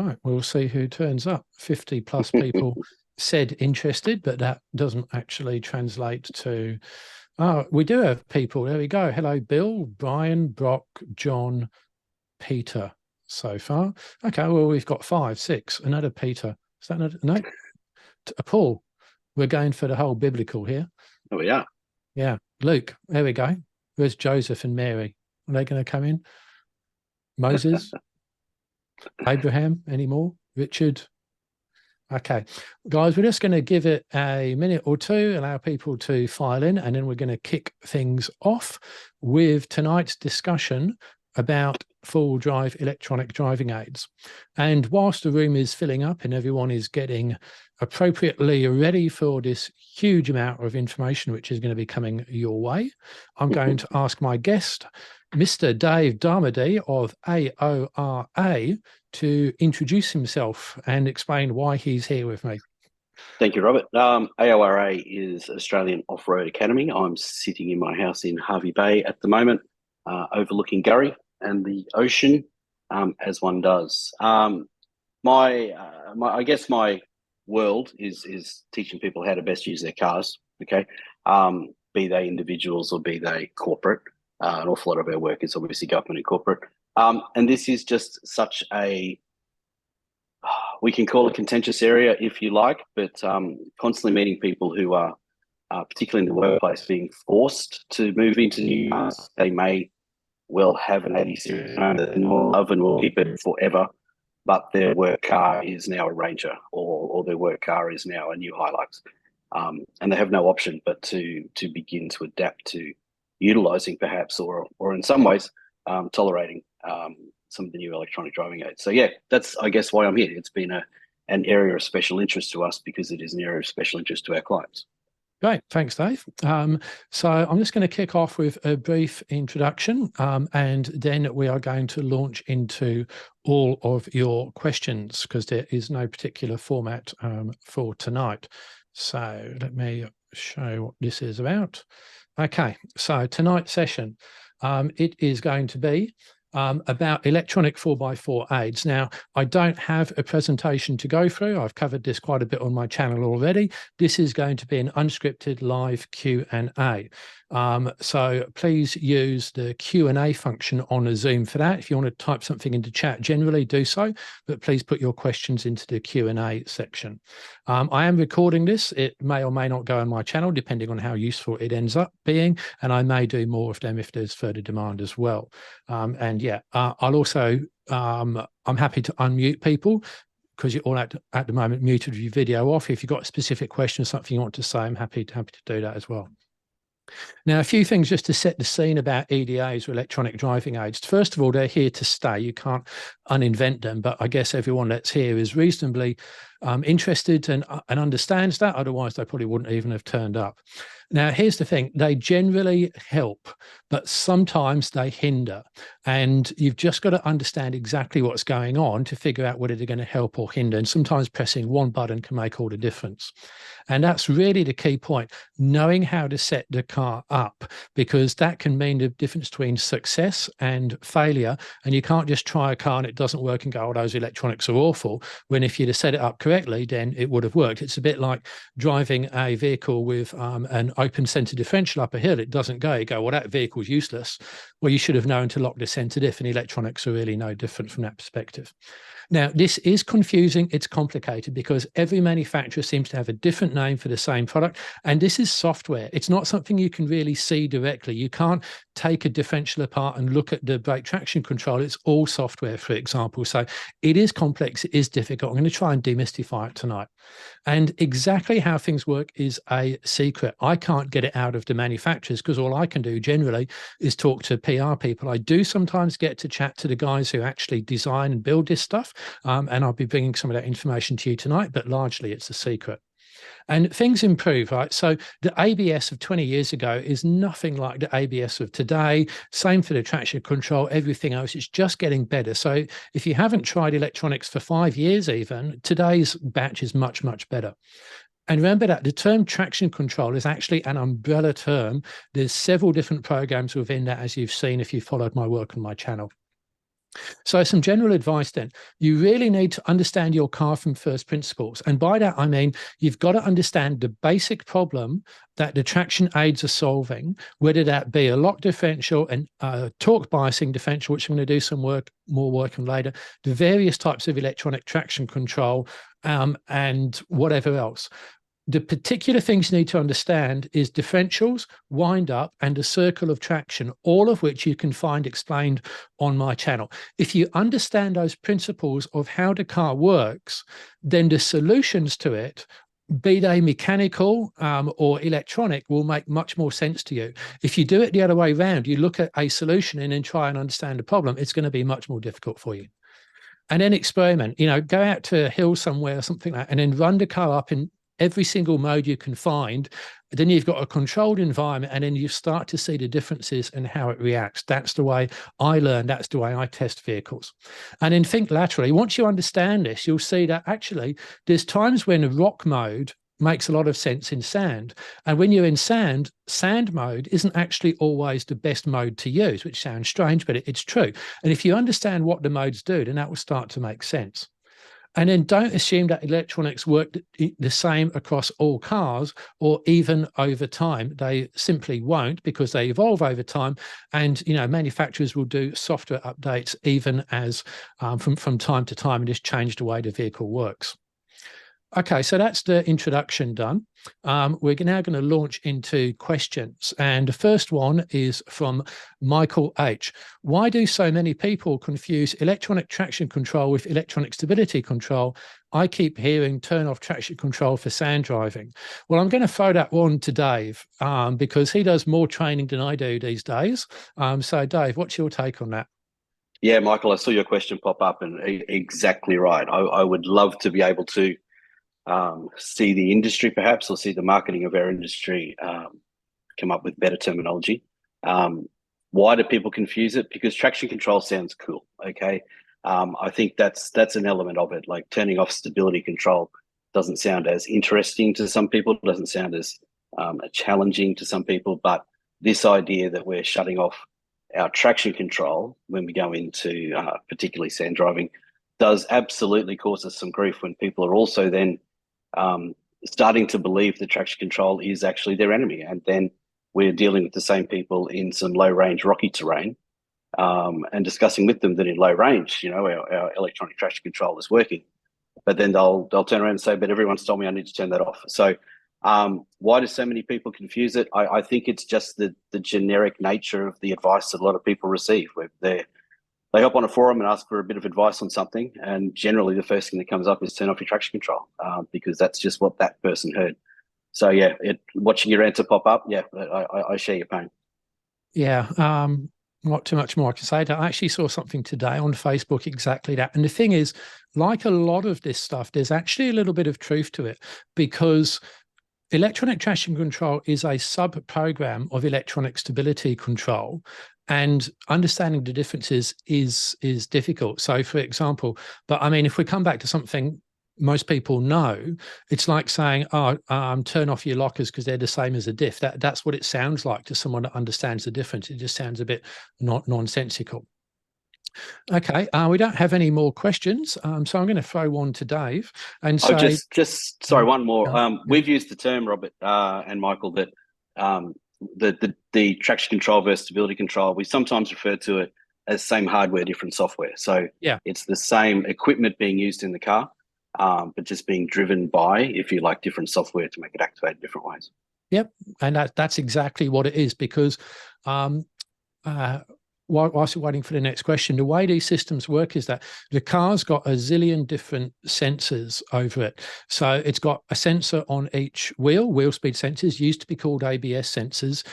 Right, we'll see who turns up. 50 plus people said interested, but that doesn't actually translate to... Oh, we do have people. There we go. Hello, Bill, Brian, Brock, John, Peter so far. Okay, well, we've got 5, 6. Another Peter. Is that another? No? Paul. We're going for the whole biblical here. Oh, we are. Yeah. Luke. There we go. Where's Joseph and Mary? Are they going to come in? Moses? Abraham anymore? Richard? Okay, guys, we're just going to give it a minute or two, allow people to file in, and then we're going to kick things off with tonight's discussion about full drive electronic driving aids. And whilst the room is filling up and everyone is getting appropriately ready for this huge amount of information which is going to be coming your way, I'm going to ask my guest, Mr. Dave Darmody of AORA, to introduce himself and explain why he's here with me. Thank you, Robert. AORA is Australian Off-Road Academy. I'm sitting in my house in Hervey Bay at the moment, overlooking Gurry and the ocean, as one does. I guess my world is teaching people how to best use their cars, okay? Be they individuals or be they corporate. An awful lot of our work is obviously government and corporate. And this is just such a, we can call it contentious area if you like, but constantly meeting people who are, particularly in the workplace, being forced to move into new cars. They may well have an 80 series that they love and will keep it forever, but their work car is now a Ranger or their work car is now a new Hilux. And they have no option but to begin to adapt to utilizing perhaps or in some ways tolerating some of the new electronic driving aids. So yeah, that's I guess why I'm here. It's been an area of special interest to us because it is an area of special interest to our clients. Great, thanks, Dave. So I'm just going to kick off with a brief introduction, and then we are going to launch into all of your questions because there is no particular format for tonight. So let me show what this is about. Okay, so tonight's session, it is going to be about electronic 4x4 aids. Now, I don't have a presentation to go through. I've covered this quite a bit on my channel already. This is going to be an unscripted live Q&A. So please use the Q&A function on a Zoom for that. If you want to type something into chat, generally do so, but please put your questions into the Q&A section. I am recording this. It may or may not go on my channel, depending on how useful it ends up being, and I may do more of them if there's further demand as well. And yeah, I'll also, I'm happy to unmute people because you're all at the moment muted with your video off. If you've got a specific question or something you want to say, I'm happy to do that as well. Now, a few things just to set the scene about EDAs or electronic driving aids. First of all, they're here to stay. You can't uninvent them, but I guess everyone that's here is reasonably interested and understands that. Otherwise, they probably wouldn't even have turned up. Now, here's the thing. They generally help, but sometimes they hinder. And you've just got to understand exactly what's going on to figure out whether they're going to help or hinder. And sometimes pressing one button can make all the difference. And that's really the key point, knowing how to set the car up, because that can mean the difference between success and failure. And you can't just try a car and it doesn't work and go, oh, those electronics are awful, when if you'd have set it up correctly, then it would have worked. It's a bit like driving a vehicle with an open center differential up a hill. It doesn't go. You go, well, that vehicle's useless. Well, you should have known to lock the center diff, and electronics are really no different from that perspective. Now, this is confusing. It's complicated because every manufacturer seems to have a different name for the same product. And this is software. It's not something you can really see directly. You can't take a differential apart and look at the brake traction control. It's all software, for example. So it is complex. It is difficult. I'm going to try and demystify it tonight. And exactly how things work is a secret. I can't get it out of the manufacturers because all I can do generally is talk to PR people. I do sometimes get to chat to the guys who actually design and build this stuff. And I'll be bringing some of that information to you tonight, but largely it's a secret. And things improve, right? So the ABS of 20 years ago is nothing like the ABS of today. Same for the traction control, everything else. It's just getting better. So if you haven't tried electronics for 5 years even, today's batch is much, much better. And remember that the term traction control is actually an umbrella term. There's several different programs within that, as you've seen if you followed my work on my channel. So some general advice then. You really need to understand your car from first principles. And by that, I mean, you've got to understand the basic problem that the traction aids are solving, whether that be a lock differential and torque biasing differential, which I'm going to do some more work on later, the various types of electronic traction control, and whatever else. The particular things you need to understand is differentials, wind up, and a circle of traction, all of which you can find explained on my channel. If you understand those principles of how the car works, then the solutions to it, be they mechanical or electronic, will make much more sense to you. If you do it the other way around, you look at a solution and then try and understand the problem, it's going to be much more difficult for you. And then experiment, go out to a hill somewhere or something like that, and then run the car up in every single mode you can find. Then you've got a controlled environment, and then you start to see the differences and how it reacts. That's the way I learn. That's the way I test vehicles. And then think laterally. Once you understand this, you'll see that actually there's times when rock mode makes a lot of sense in sand. And when you're in sand mode isn't actually always the best mode to use, which sounds strange, but it's true. And if you understand what the modes do, then that will start to make sense. And then don't assume that electronics work the same across all cars or even over time. They simply won't, because they evolve over time. And, manufacturers will do software updates even as from time to time, and just change the way the vehicle works. Okay, so that's the introduction done. We're now going to launch into questions. And the first one is from Michael H. Why do so many people confuse electronic traction control with electronic stability control? I keep hearing turn off traction control for sand driving. Well, I'm going to throw that one to Dave because he does more training than I do these days. So Dave, what's your take on that? Yeah, Michael, I saw your question pop up, and exactly right. I would love to be able to see the industry perhaps, or see the marketing of our industry come up with better terminology. Why do people confuse it? Because traction control sounds cool, okay? I think that's an element of it. Like turning off stability control doesn't sound as interesting to some people, doesn't sound as challenging to some people, but this idea that we're shutting off our traction control when we go into particularly sand driving does absolutely cause us some grief when people are also then starting to believe that traction control is actually their enemy. And then we're dealing with the same people in some low range rocky terrain and discussing with them that in low range, our electronic traction control is working. But then they'll turn around and say, but everyone's told me I need to turn that off. So why do so many people confuse it? I think it's just the generic nature of the advice that a lot of people receive, where they hop on a forum and ask for a bit of advice on something, and generally the first thing that comes up is turn off your traction control because that's just what that person heard. So yeah, watching your answer pop up, yeah, I share your pain. Yeah, not too much more I can say. I actually saw something today on Facebook exactly that. And the thing is, like a lot of this stuff, there's actually a little bit of truth to it, because electronic traction control is a sub-program of electronic stability control, and understanding the differences is difficult. So for example, but I mean, if we come back to something most people know, it's like saying, turn off your lockers because they're the same as a diff. That's what it sounds like to someone that understands the difference. It just sounds a bit nonsensical. Okay, we don't have any more questions, so I'm going to throw one to Dave and say, just sorry, one more. We've used the term, Robert and Michael, that the traction control versus stability control, we sometimes refer to it as same hardware, different software. So yeah, it's the same equipment being used in the car, but just being driven by, if you like, different software to make it activate in different ways. Yep, and that's exactly what it is, because whilst we're waiting for the next question, the way these systems work is that the car's got a zillion different sensors over it. So it's got a sensor on each wheel speed sensors, used to be called ABS sensors,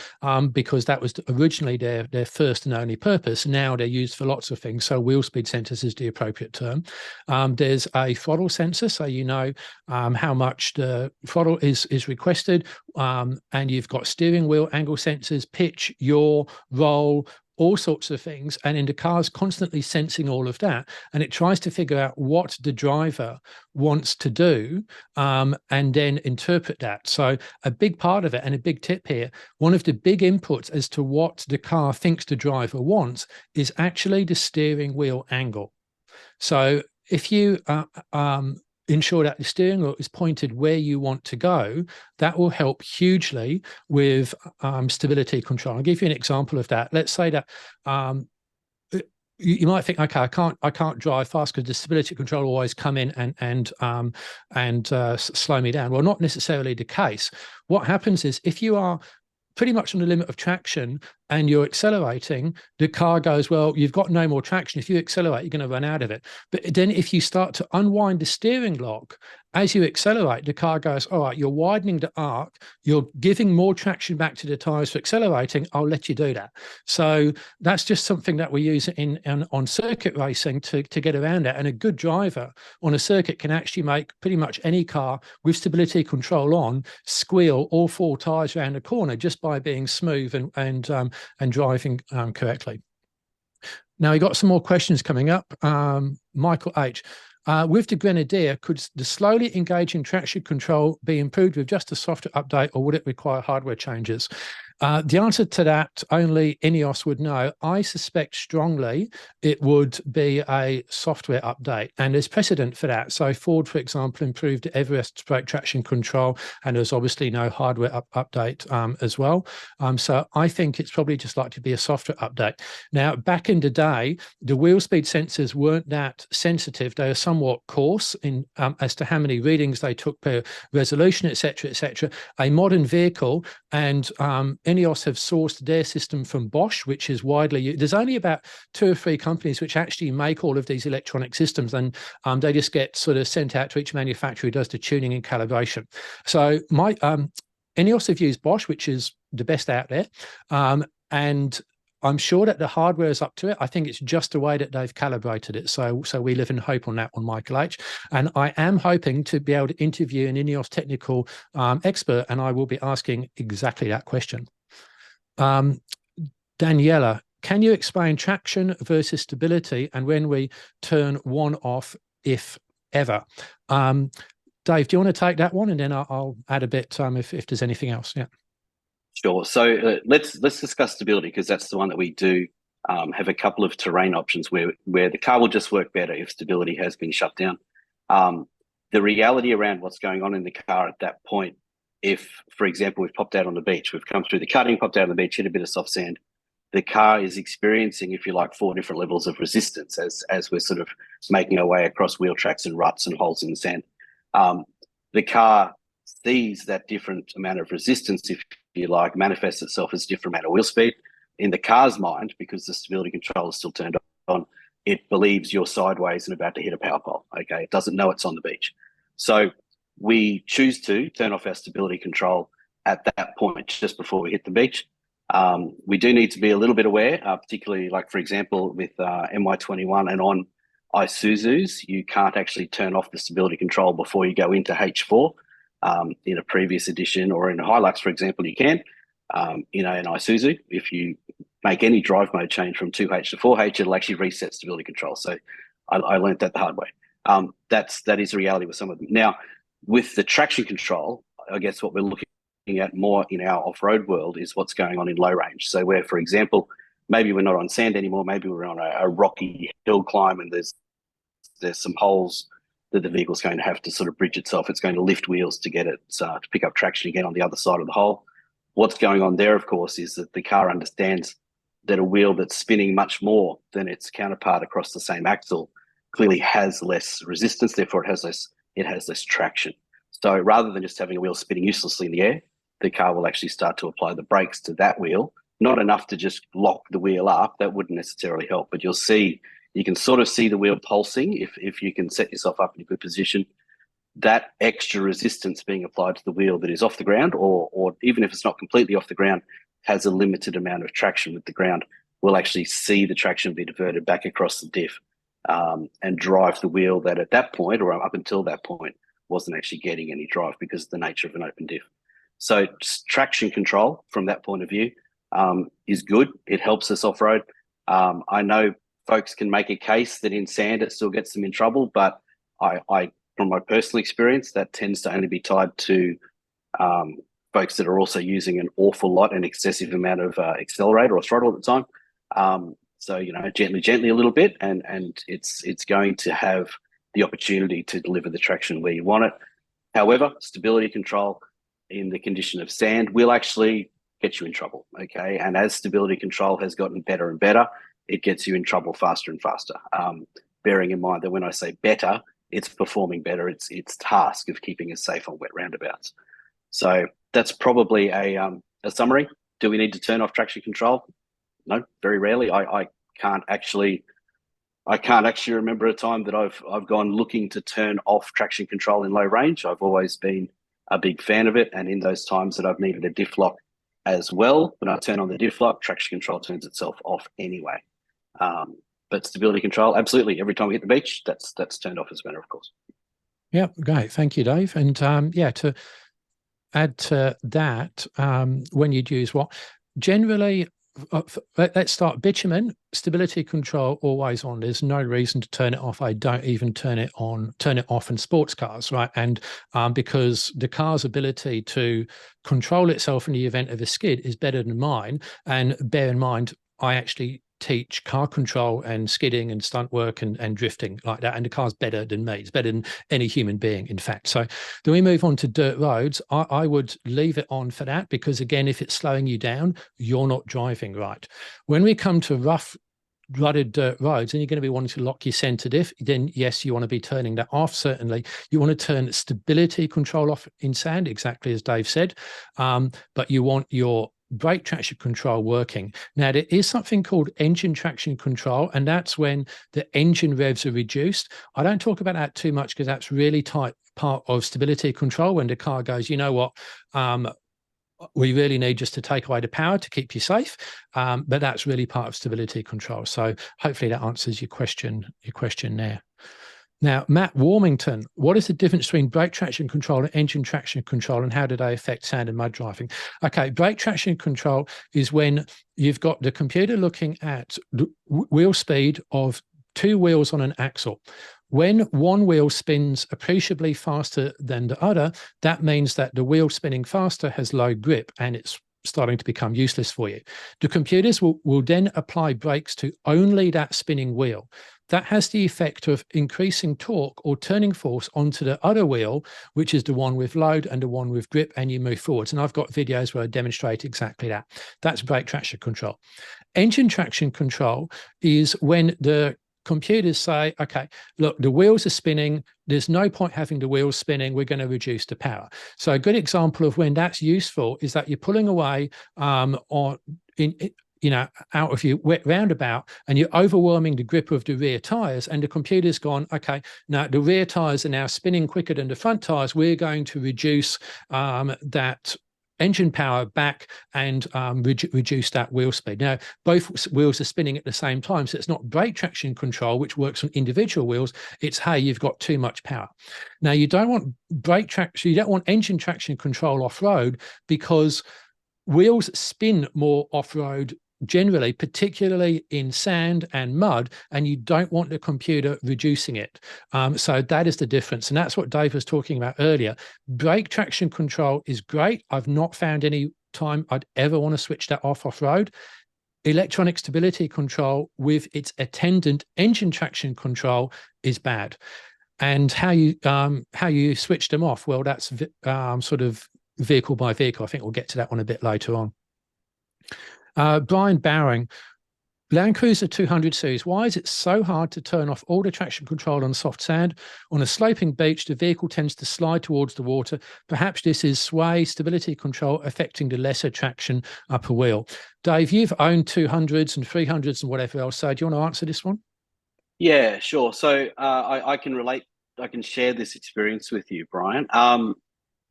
because that was originally their first and only purpose. Now they're used for lots of things. So wheel speed sensors is the appropriate term. There's a throttle sensor, so you know how much the throttle is requested. And you've got steering wheel angle sensors, pitch, yaw, roll, all sorts of things. And in the car's constantly sensing all of that. And it tries to figure out what the driver wants to do, and then interpret that. So a big part of it, and a big tip here, one of the big inputs as to what the car thinks the driver wants is actually the steering wheel angle. So if you ensure that the steering wheel is pointed where you want to go, that will help hugely with stability control. I'll give you an example of that. Let's say that you might think, okay, I can't drive fast because the stability control will always come in and slow me down. Well, not necessarily the case. What happens is if you are pretty much on the limit of traction and you're accelerating, the car goes, well, you've got no more traction. If you accelerate, you're going to run out of it. But then if you start to unwind the steering lock, as you accelerate, the car goes, all right, you're widening the arc, you're giving more traction back to the tires for accelerating, I'll let you do that. So that's just something that we use on circuit racing to get around that. And a good driver on a circuit can actually make pretty much any car with stability control on squeal all four tires around the corner just by being smooth and driving correctly. Now, we got some more questions coming up. Michael H. With the Grenadier, could the slowly engaging traction control be improved with just a software update, or would it require hardware changes? The answer to that, only Ineos would know. I suspect strongly it would be a software update, and there's precedent for that. So Ford, for example, improved Everest brake traction control, and there's obviously no hardware update as well. So I think it's probably just like to be a software update. Now, back in the day, the wheel speed sensors weren't that sensitive. They were somewhat coarse in as to how many readings they took per resolution, etc., etc. A modern vehicle, and Ineos have sourced their system from Bosch, which is widely used. There's only about 2 or 3 companies which actually make all of these electronic systems, and they just get sort of sent out to each manufacturer who does the tuning and calibration. So my Ineos have used Bosch, which is the best out there, and I'm sure that the hardware is up to it. I think it's just the way that they've calibrated it. So we live in hope on that one, Michael H. And I am hoping to be able to interview an Ineos technical expert, and I will be asking exactly that question. Daniela, can you explain traction versus stability and when we turn one off, if ever? Dave, do you want to take that one, and then I'll add a bit if there's anything else? Yeah. Sure. So let's discuss stability, because that's the one that we do have a couple of terrain options where the car will just work better if stability has been shut down. The reality around what's going on in the car at that point, if, for example, we've popped out on the beach, we've come through the cutting, popped out on the beach, hit a bit of soft sand, the car is experiencing, if you like, 4 different levels of resistance as we're sort of making our way across wheel tracks and ruts and holes in the sand. The car sees that different amount of resistance, if you like, manifests itself as a different amount of wheel speed. In the car's mind, because the stability control is still turned on, it believes you're sideways and about to hit a power pole. Okay, it doesn't know it's on the beach. So we choose to turn off our stability control at that point, just before we hit the beach. We do need to be a little bit aware, particularly, like, for example, with MY21 and on Isuzus, you can't actually turn off the stability control before you go into H4. In a previous edition, or in a Hilux, for example, you can. In an Isuzu, if you make any drive mode change from 2H to 4H, it'll actually reset stability control. So I learned that the hard way. That is the reality with some of them. Now, with the traction control, I guess what we're looking at more in our off-road world is what's going on in low range. So where, for example, maybe we're not on sand anymore, maybe we're on a rocky hill climb, and there's some holes that the vehicle's going to have to sort of bridge itself. It's going to lift wheels to get it to pick up traction again on the other side of the hole. What's going on there, of course, is that the car understands that a wheel that's spinning much more than its counterpart across the same axle clearly has less resistance, therefore it has less traction. So rather than just having a wheel spinning uselessly in the air, the car will actually start to apply the brakes to that wheel. Not enough to just lock the wheel up, that wouldn't necessarily help, but you can sort of see the wheel pulsing if you can set yourself up in a good position. That extra resistance being applied to the wheel that is off the ground, or even if it's not completely off the ground, has a limited amount of traction with the ground, will actually see the traction be diverted back across the diff and drive the wheel that at that point, or up until that point, wasn't actually getting any drive because of the nature of an open diff. So traction control from that point of view, is good. It helps us off-road. I know folks can make a case that in sand it still gets them in trouble, but I from my personal experience, that tends to only be tied to folks that are also using an awful lot, an excessive amount of accelerator or throttle at the time. So, you know, gently a little bit, and it's going to have the opportunity to deliver the traction where you want it. However, stability control in the condition of sand will actually get you in trouble, okay? And as stability control has gotten better and better, it gets you in trouble faster and faster. Bearing in mind that when I say better, it's performing better. It's task of keeping us safe on wet roundabouts. So that's probably a summary. Do we need to turn off traction control? No, very rarely. I can't actually remember a time that I've gone looking to turn off traction control in low range. I've always been a big fan of it, and in those times that I've needed a diff lock as well, when I turn on the diff lock, traction control turns itself off anyway. But stability control, absolutely. Every time we hit the beach, that's turned off as well, of course. Yeah, great. Thank you, Dave. And yeah, to add to that, when you'd use what? Generally, let's start bitumen, stability control always on. There's no reason to turn it off. I don't even turn it off in sports cars, right? And because the car's ability to control itself in the event of a skid is better than mine. And bear in mind, I actually teach car control and skidding and stunt work and drifting like that, and the car's better than me. It's better than any human being, in fact. So then we move on to dirt roads. I would leave it on for that, because again, if it's slowing you down, you're not driving right. When we come to rough rutted dirt roads and you're going to be wanting to lock your center diff, then yes, you want to be turning that off. Certainly you want to turn stability control off in sand, exactly as Dave said, but you want your brake traction control working. Now, there is something called engine traction control, and that's when the engine revs are reduced. I don't talk about that too much because that's really tight part of stability control, when the car goes, you know what, we really need just to take away the power to keep you safe, but that's really part of stability control. So hopefully that answers your question there. Now, Matt Warmington, what is the difference between brake traction control and engine traction control, and how do they affect sand and mud driving? Okay, brake traction control is when you've got the computer looking at the wheel speed of two wheels on an axle. When one wheel spins appreciably faster than the other, that means that the wheel spinning faster has low grip and it's starting to become useless for you. The computers will then apply brakes to only that spinning wheel. That has the effect of increasing torque or turning force onto the other wheel, which is the one with load and the one with grip, and you move forwards. And I've got videos where I demonstrate exactly that. That's brake traction control. Engine traction control is when the computers say, okay, look, the wheels are spinning. There's no point having the wheels spinning. We're going to reduce the power. So a good example of when that's useful is that you're pulling away out of your wet roundabout, and you're overwhelming the grip of the rear tires, and the computer's gone, okay, now the rear tires are now spinning quicker than the front tires. We're going to reduce that engine power back and reduce that wheel speed. Now, both wheels are spinning at the same time, so it's not brake traction control, which works on individual wheels. It's, hey, you've got too much power. Now, you don't want brake traction, you don't want engine traction control off-road, because wheels spin more off-road generally, particularly in sand and mud, and you don't want the computer reducing it. So that is the difference. And that's what Dave was talking about earlier. Brake traction control is great. I've not found any time I'd ever want to switch that off-road. Electronic stability control with its attendant engine traction control is bad. And how you switch them off, well, that's sort of vehicle by vehicle. I think we'll get to that one a bit later on. Brian Bowering, Land Cruiser 200 series, why is it so hard to turn off all the traction control on soft sand? On a sloping beach, the vehicle tends to slide towards the water. Perhaps this is sway stability control affecting the lesser traction upper wheel. Dave, you've owned 200s and 300s and whatever else, so do you want to answer this one? Yeah, sure. So I can relate. I can share this experience with you, Brian.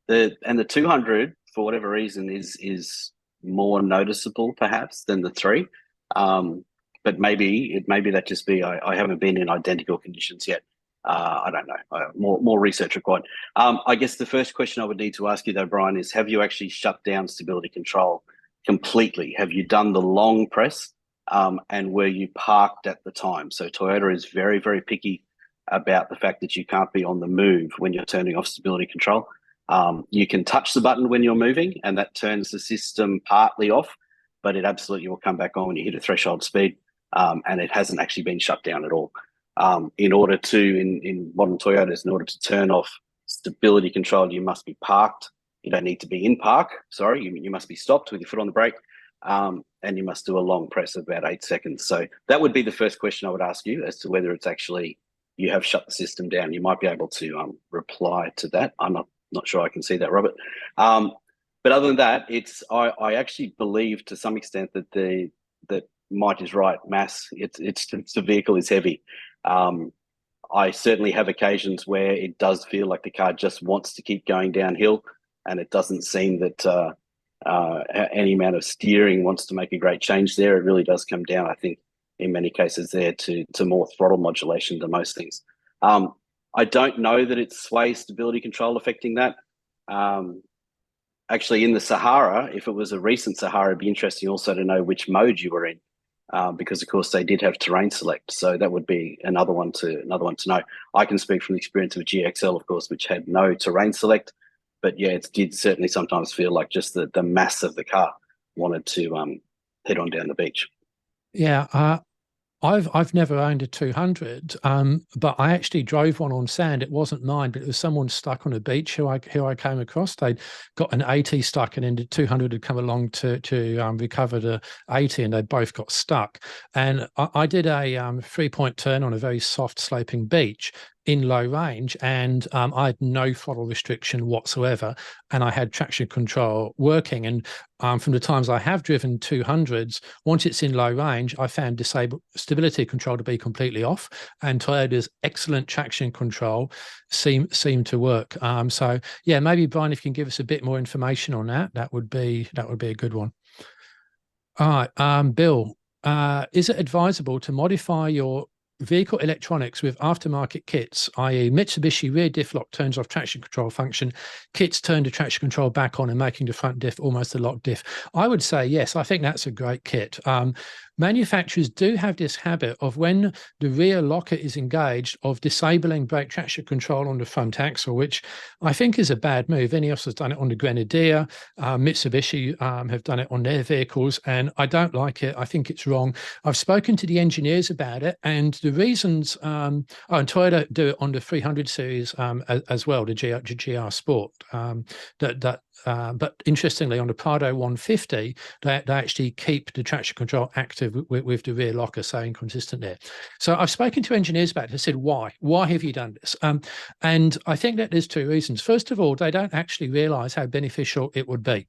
The 200, for whatever reason, is more noticeable perhaps than the 3. But maybe that just be I haven't been in identical conditions yet. I don't know. More research required. I guess the first question I would need to ask you though, Brian, is have you actually shut down stability control completely. Have you done the long press? And were you parked at the time? So Toyota is very, very picky about the fact that you can't be on the move when you're turning off stability control. You can touch the button when you're moving, and that turns the system partly off, but it absolutely will come back on when you hit a threshold speed, and it hasn't actually been shut down at all. In order to, in modern Toyotas, in order to turn off stability control, you must be parked. You don't need to be in park. Sorry, you must be stopped with your foot on the brake, and you must do a long press of about 8 seconds. So that would be the first question I would ask you, as to whether it's actually you have shut the system down. You might be able to reply to that. I'm not sure I can see that, Robert. But other than that, I actually believe to some extent that Mike is right. Mass, the vehicle is heavy. I certainly have occasions where it does feel like the car just wants to keep going downhill, and it doesn't seem that any amount of steering wants to make a great change there. It really does come down, I think, in many cases there to more throttle modulation than most things. I don't know that it's sway stability control affecting that. Actually, in the Sahara, if it was a recent Sahara, it'd be interesting also to know which mode you were in, because of course they did have terrain select. So that would be another one to know. I can speak from the experience of a GXL, of course, which had no terrain select, but yeah, it did certainly sometimes feel like just the mass of the car wanted to head on down the beach. Yeah, I've never owned a 200, but I actually drove one on sand. It wasn't mine, but it was someone stuck on a beach who I came across. They'd got an 80 stuck, and then the 200 had come along to recover the 80, and they both got stuck. And I did a 3-point turn on a very soft sloping beach in low range, and I had no throttle restriction whatsoever, and I had traction control working. And from the times I have driven 200s, once it's in low range, I found stability control to be completely off, and Toyota's excellent traction control seem to work. So yeah, maybe Brian, if you can give us a bit more information on that, that would be a good one. All right, Bill, is it advisable to modify your vehicle electronics with aftermarket kits, i.e. Mitsubishi rear diff lock turns off traction control function, kits turn the traction control back on and making the front diff almost a lock diff? I would say yes, I think that's a great kit. Manufacturers do have this habit of, when the rear locker is engaged, of disabling brake traction control on the front axle, which I think is a bad move. Ineos has done it on the Grenadier, Mitsubishi have done it on their vehicles, and I don't like it. I think it's wrong. I've spoken to the engineers about it, and the reasons, and Toyota do it on the 300 series as well, the GR Sport. But interestingly, on the Prado 150, they actually keep the traction control active with the rear locker, so inconsistent there. So I've spoken to engineers about it. I said, why have you done this? And I think that there's two reasons. First of all, they don't actually realize how beneficial it would be.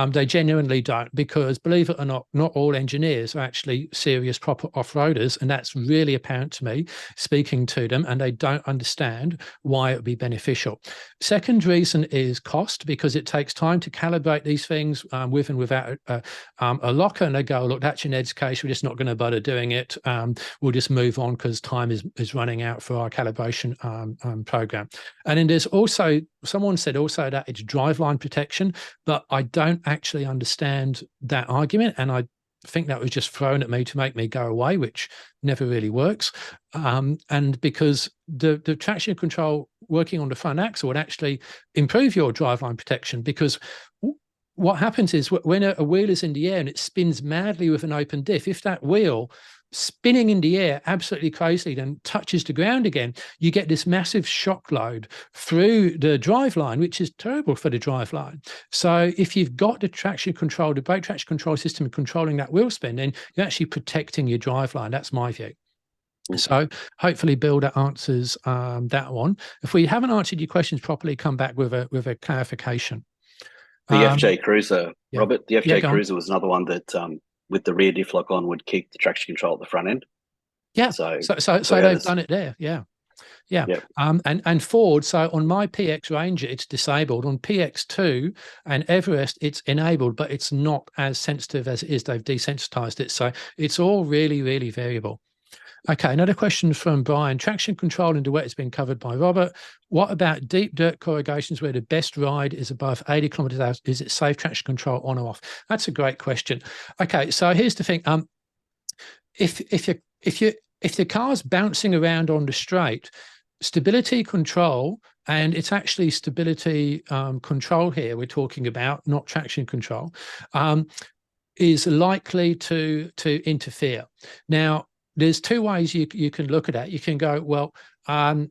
They genuinely don't, because believe it or not all engineers are actually serious proper off-roaders, and that's really apparent to me speaking to them, and they don't understand why it would be beneficial. Second reason is cost, because it takes time to calibrate these things with and without a locker, and they go, look, that's in Ed's case, we're just not going to bother doing it. We'll just move on because time is running out for our calibration program. And then there's also, someone said also that it's driveline protection, but I don't actually understand that argument, and I think that was just thrown at me to make me go away, which never really works. And because the traction control working on the front axle would actually improve your driveline protection, because what happens is when a wheel is in the air and it spins madly with an open diff, if that wheel spinning in the air absolutely crazily then touches the ground again, you get this massive shock load through the driveline, which is terrible for the driveline. So if you've got the traction control, the brake traction control system controlling that wheel spin, then you're actually protecting your driveline. That's my view. So hopefully, Bill, that answers that one. If we haven't answered your questions properly, come back with a clarification. The FJ Cruiser, yeah. Robert, the FJ Cruiser was another one that with the rear diff lock on would keep the traction control at the front end. Yeah, so they've done it there. Yeah. Yep. And Ford, so on my PX Ranger, it's disabled. On PX2 and Everest, it's enabled, but it's not as sensitive as it is. They've desensitized it. So it's all really, really variable. Okay, another question from Brian. Traction control into wet has been covered by Robert. What about deep dirt corrugations where the best ride is above 80 kilometers an hour? Is it safe traction control on or off? That's a great question. Okay, so here's the thing. If the car's bouncing around on the straight, stability control, and it's actually stability control here we're talking about, not traction control, is likely to interfere. Now, there's two ways you can look at it. You can go, well, I'm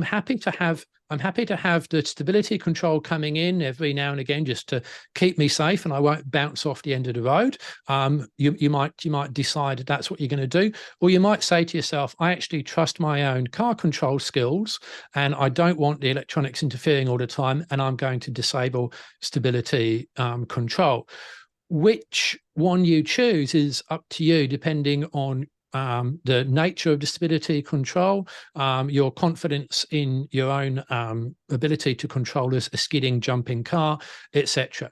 happy to have the stability control coming in every now and again just to keep me safe and I won't bounce off the end of the road. You might decide that's what you're going to do, or you might say to yourself, I actually trust my own car control skills and I don't want the electronics interfering all the time, and I'm going to disable stability control. Which one you choose is up to you, depending on the nature of the stability control, your confidence in your own ability to control a skidding, jumping car, etc.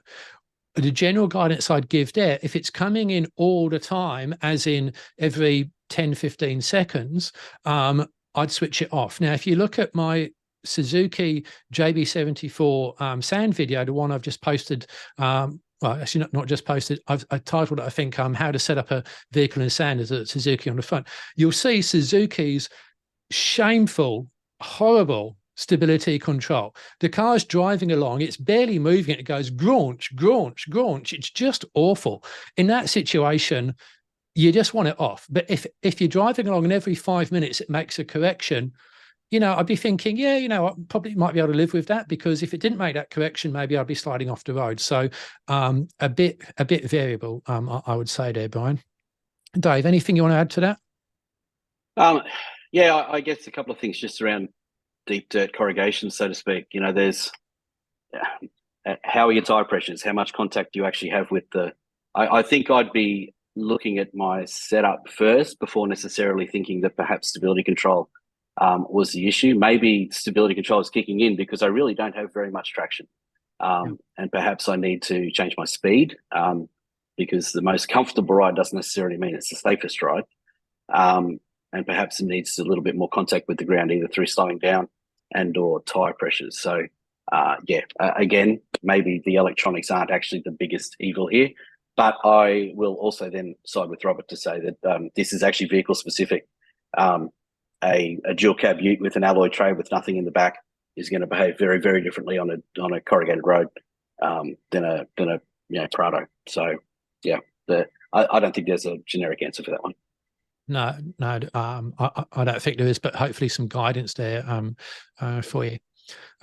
The general guidance I'd give there, if it's coming in all the time, as in every 10, 15 seconds, I'd switch it off. Now, if you look at my Suzuki JB74 sand video, the one I've just posted, well, actually not just posted, I've titled it, I think, how to set up a vehicle in sand as a Suzuki on the front. You'll see Suzuki's shameful, horrible stability control. The car's driving along, it's barely moving, it goes graunch, graunch, graunch. It's just awful. In that situation, you just want it off. But if you're driving along and every 5 minutes it makes a correction, I'd be thinking, yeah, I probably might be able to live with that, because if it didn't make that correction, maybe I'd be sliding off the road. So a bit variable, I would say there, Brian. Dave, anything you want to add to that? Yeah, I guess a couple of things just around deep dirt corrugation, so to speak. There's how are your tire pressures? How much contact do you actually have with the? I think I'd be looking at my setup first before necessarily thinking that perhaps stability control was the issue. Maybe stability control is kicking in because I really don't have very much traction. And perhaps I need to change my speed because the most comfortable ride doesn't necessarily mean it's the safest ride. And perhaps it needs a little bit more contact with the ground, either through slowing down and or tire pressures. So again, maybe the electronics aren't actually the biggest evil here, but I will also then side with Robert to say that this is actually vehicle specific. A dual cab ute with an alloy tray with nothing in the back is going to behave very, very differently on a corrugated road than a Prado. So yeah, I don't think there's a generic answer for that one. No, I don't think there is, but hopefully some guidance there for you.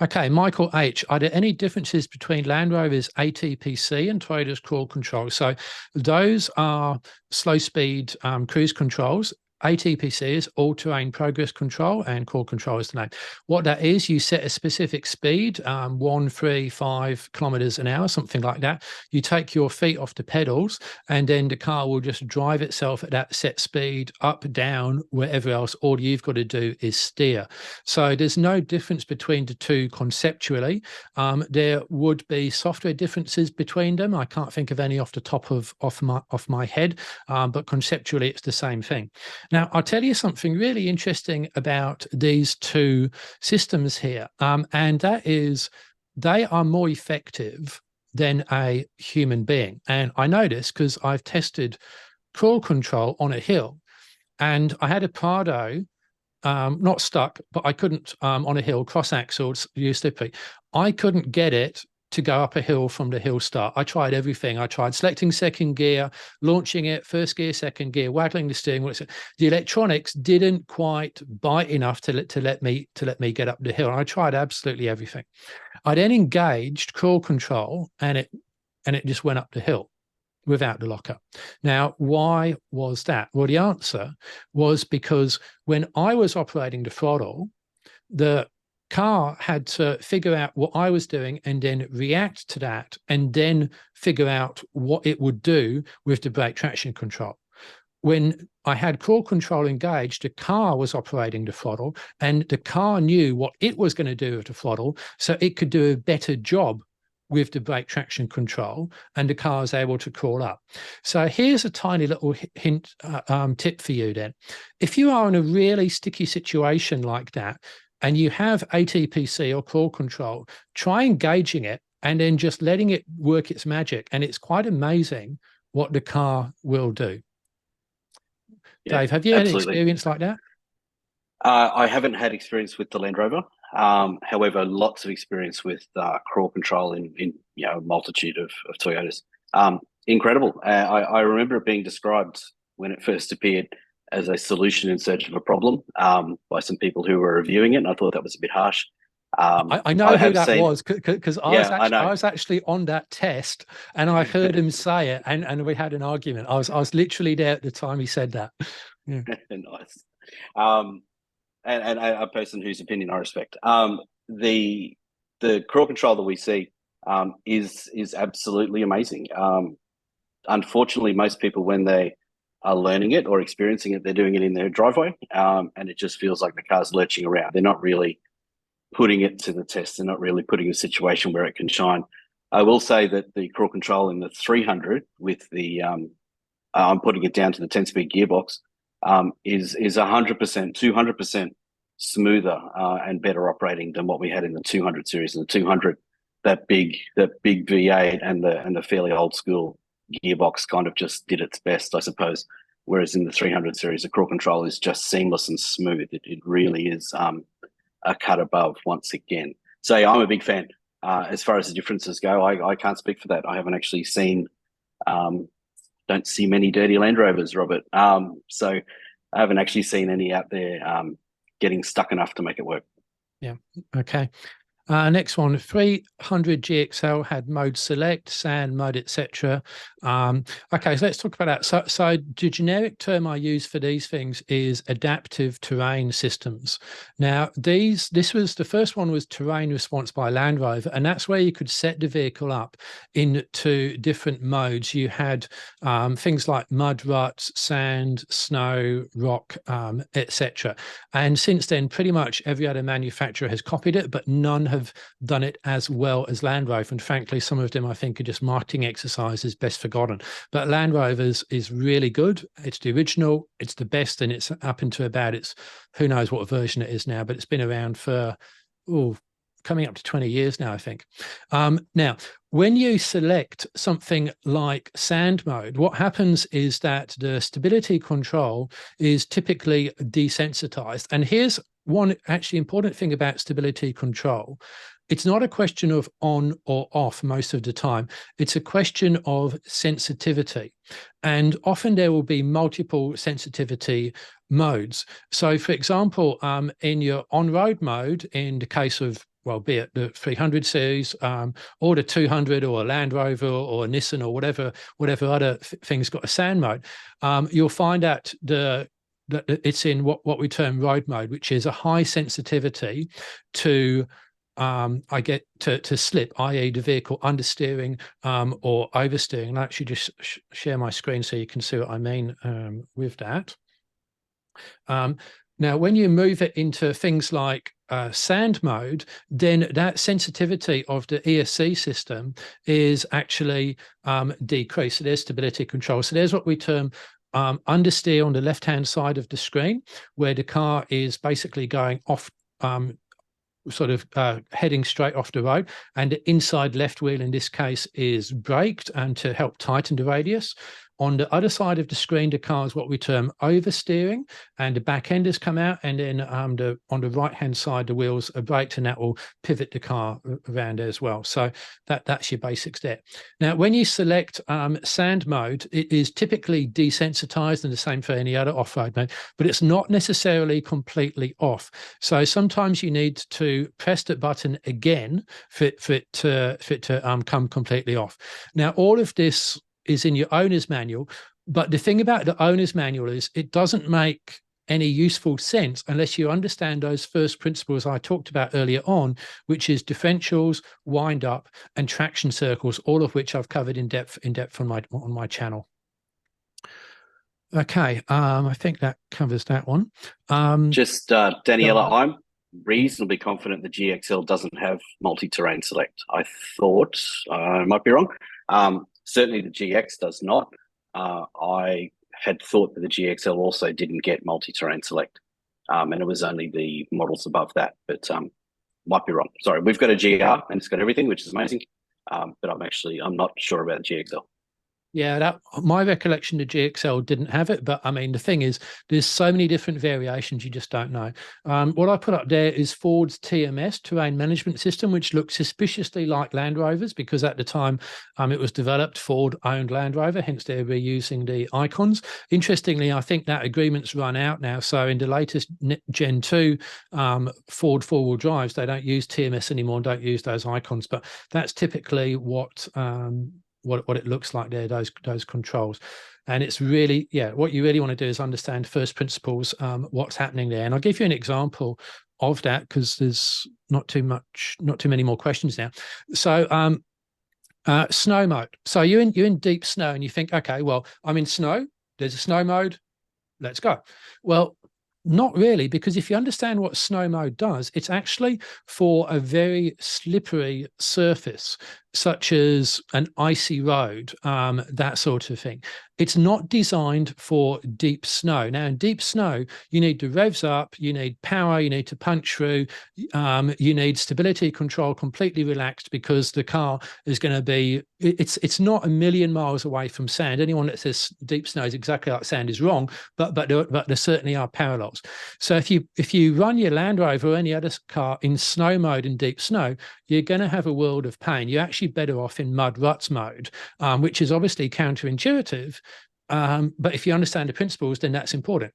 Okay, Michael H. Are there any differences between Land Rover's ATPC and Toyota's crawl control? So those are slow speed cruise controls. ATPC is all-terrain progress control, and crawl control is the name. What that is, you set a specific speed, 1, 3, 5 kilometers an hour, something like that. You take your feet off the pedals, and then the car will just drive itself at that set speed up, down, wherever else. All you've got to do is steer. So there's no difference between the two conceptually. There would be software differences between them. I can't think of any off the top of my head, but conceptually it's the same thing. Now, I'll tell you something really interesting about these two systems here, and that is they are more effective than a human being. And I know this because I've tested crawl control on a hill, and I had a Prado, not stuck, but I couldn't, on a hill, cross-axle, slippery. I couldn't get it to go up a hill from the hill start. I tried everything. I tried selecting second gear, launching it, first gear, second gear, waggling the steering wheel. The electronics didn't quite bite enough to let me get up the hill. I tried absolutely everything. I then engaged crawl control, and it just went up the hill without the locker. Now, why was that? Well, the answer was because when I was operating the throttle, the car had to figure out what I was doing and then react to that, and then figure out what it would do with the brake traction control. When I had crawl control engaged, the car was operating the throttle, and the car knew what it was going to do with the throttle, so it could do a better job with the brake traction control, and the car is able to crawl up. So here's a tiny little hint, tip for you then. If you are in a really sticky situation like that, and you have ATPC or crawl control, try engaging it and then just letting it work its magic. And it's quite amazing what the car will do. Yeah, Dave, have you had any absolutely. experience like that? I haven't had experience with the Land Rover. However, lots of experience with crawl control in a multitude of Toyotas. Incredible. I remember it being described when it first appeared as a solution in search of a problem by some people who were reviewing it, and I thought that was a bit harsh. I know who that was, because I was actually on that test, and I heard him say it, and we had an argument. I was literally there at the time he said that. Yeah. Nice. And a person whose opinion I respect. The crawl control that we see is absolutely amazing. Unfortunately, most people, when they are learning it or experiencing it, they're doing it in their driveway, and it just feels like the car's lurching around. They're not really putting it to the test. They're not really putting a situation where it can shine. I will say that the crawl control in the 300 with the I'm putting it down to the 10-speed gearbox, is 100%, 200% smoother and better operating than what we had in the 200 series. And the 200, that big V8 and the fairly old school gearbox kind of just did its best, I suppose. Whereas in the 300 series, the crawl control is just seamless and smooth. It really is a cut above once again. So yeah, I'm a big fan. As far as the differences go, I can't speak for that. I haven't actually seen. Don't see many dirty Land Rovers, Robert. So I haven't actually seen any out there getting stuck enough to make it work. Yeah. Okay. Next one, 300 GXL had mode select, sand mode, etc. Okay, so let's talk about that. So the generic term I use for these things is adaptive terrain systems. Now, this was the first one was terrain response by Land Rover, and that's where you could set the vehicle up into different modes. You had things like mud ruts, sand, snow, rock, etc. And since then, pretty much every other manufacturer has copied it, but none have done it as well as Land Rover. And frankly, some of them I think are just marketing exercises best forgotten. But Land Rover's is really good. It's the original, it's the best, and it's up into about who knows what version it is now, but it's been around for coming up to 20 years now, I think. Now, when you select something like sand mode, what happens is that the stability control is typically desensitized. And here's one actually important thing about stability control. It's not a question of on or off most of the time. It's a question of sensitivity. And often there will be multiple sensitivity modes. So for example, in your on-road mode, in the case of, well, be it the 300 series or the 200 or a Land Rover or a Nissan or whatever other things got a sand mode, you'll find out that it's in what we term road mode, which is a high sensitivity to to slip, i.e. the vehicle understeering or oversteering. And I actually just share my screen so you can see what I mean with that. Now, when you move it into things like sand mode, then that sensitivity of the ESC system is actually decreased. So there's stability control. So there's what we term understeer on the left-hand side of the screen, where the car is basically going off, sort of heading straight off the road, and the inside left wheel in this case is braked and to help tighten the radius. On the other side of the screen, the car is what we term oversteering, and the back end has come out, and then on the right-hand side, the wheels are braked, and that will pivot the car around as well. So that's your basics there. Now, when you select sand mode, it is typically desensitized, and the same for any other off-road mode, but it's not necessarily completely off. So sometimes you need to press the button again for it to come completely off. Now, all of this is in your owner's manual, but the thing about the owner's manual is it doesn't make any useful sense unless you understand those first principles I talked about earlier on, which is differentials, wind up, and traction circles, all of which I've covered in depth on my channel. Okay, I think that covers that one. Daniela, reasonably confident the GXL doesn't have multi-terrain select. I thought, I might be wrong. Certainly the GX does not. I had thought that the GXL also didn't get multi-terrain select. And it was only the models above that, but might be wrong. Sorry, we've got a GR and it's got everything, which is amazing. But I'm not sure about the GXL. Yeah, my recollection, the GXL didn't have it, but I mean, the thing is, there's so many different variations, you just don't know. What I put up there is Ford's TMS, Terrain Management System, which looks suspiciously like Land Rovers, because at the time it was developed, Ford owned Land Rover, hence they're reusing the icons. Interestingly, I think that agreement's run out now. So in the latest Gen 2 Ford four-wheel drives, they don't use TMS anymore and don't use those icons, but that's typically what it looks like there, those controls. And it's really, yeah, what you really want to do is understand first principles, what's happening there. And I'll give you an example of that, because there's not too many more questions now. So snow mode. So you're in deep snow and you think, okay, well, I'm in snow, there's a snow mode, let's go. Well, not really, because if you understand what snow mode does, it's actually for a very slippery surface, such as an icy road, that sort of thing. It's not designed for deep snow. Now, in deep snow, you need the revs up, you need power, you need to punch through, you need stability control completely relaxed, because the car is going to be, it's not a million miles away from sand. Anyone that says deep snow is exactly like sand is wrong, but there certainly are parallels. So if you run your Land Rover or any other car in snow mode in deep snow, you're going to have a world of pain. You're actually better off in mud ruts mode, which is obviously counterintuitive. But if you understand the principles, then that's important.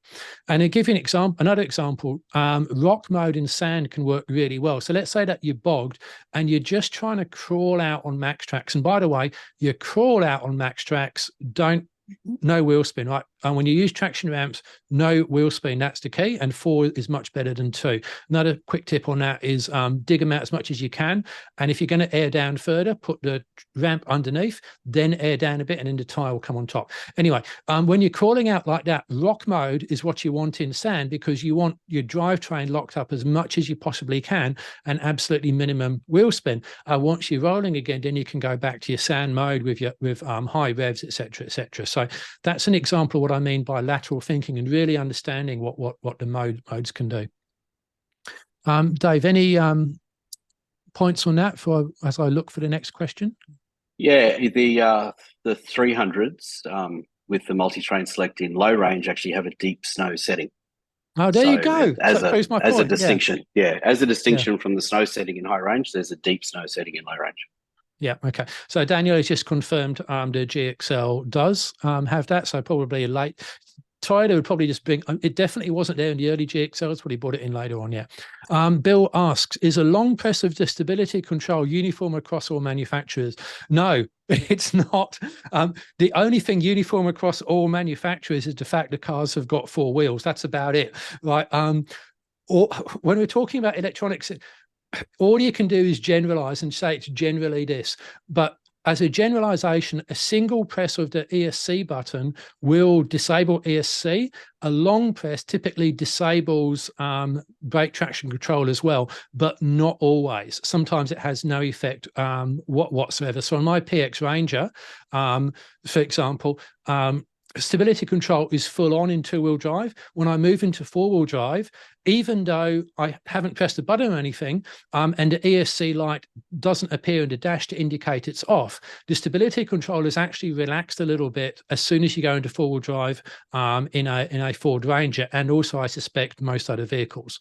And to give you an example, another example, rock mode in sand can work really well. So let's say that you're bogged and you're just trying to crawl out on max tracks. And by the way, you crawl out on max tracks, no wheel spin, right? And when you use traction ramps, no wheel spin, that's the key. And 4 is much better than 2. Another quick tip on that is dig them out as much as you can. And if you're going to air down further, put the ramp underneath, then air down a bit, and then the tire will come on top. Anyway, when you're crawling out like that, rock mode is what you want in sand, because you want your drivetrain locked up as much as you possibly can and absolutely minimum wheel spin. Once you're rolling again, then you can go back to your sand mode with high revs, etc., etc. So that's an example of what I mean by lateral thinking and really understanding what the modes can do. Dave, any points on that as I look for the next question? Yeah, the 300s with the multi-terrain select in low range actually have a deep snow setting. Oh, there you go. As a distinction, as a distinction yeah. from the snow setting in high range, there's a deep snow setting in low range. Yeah. Okay. So Daniel has just confirmed the GXL does have that. So probably a late Toyota would probably just bring it. Definitely wasn't there in the early GXLs, but he brought it in later on. Yeah. Bill asks, is a long press of the stability control uniform across all manufacturers? No, it's not. The only thing uniform across all manufacturers is the fact the cars have got 4 wheels. That's about it. Right. Or when we're talking about electronics, all you can do is generalize and say it's generally this, but as a generalization, a single press of the ESC button will disable ESC. A long press typically disables brake traction control as well, but not always. Sometimes it has no effect whatsoever. So on my PX Ranger, for example, stability control is full on in 2-wheel drive. When I move into 4-wheel drive, even though I haven't pressed the button or anything, and the ESC light doesn't appear in the dash to indicate it's off, the stability control is actually relaxed a little bit as soon as you go into 4-wheel drive in a Ford Ranger, and also I suspect most other vehicles.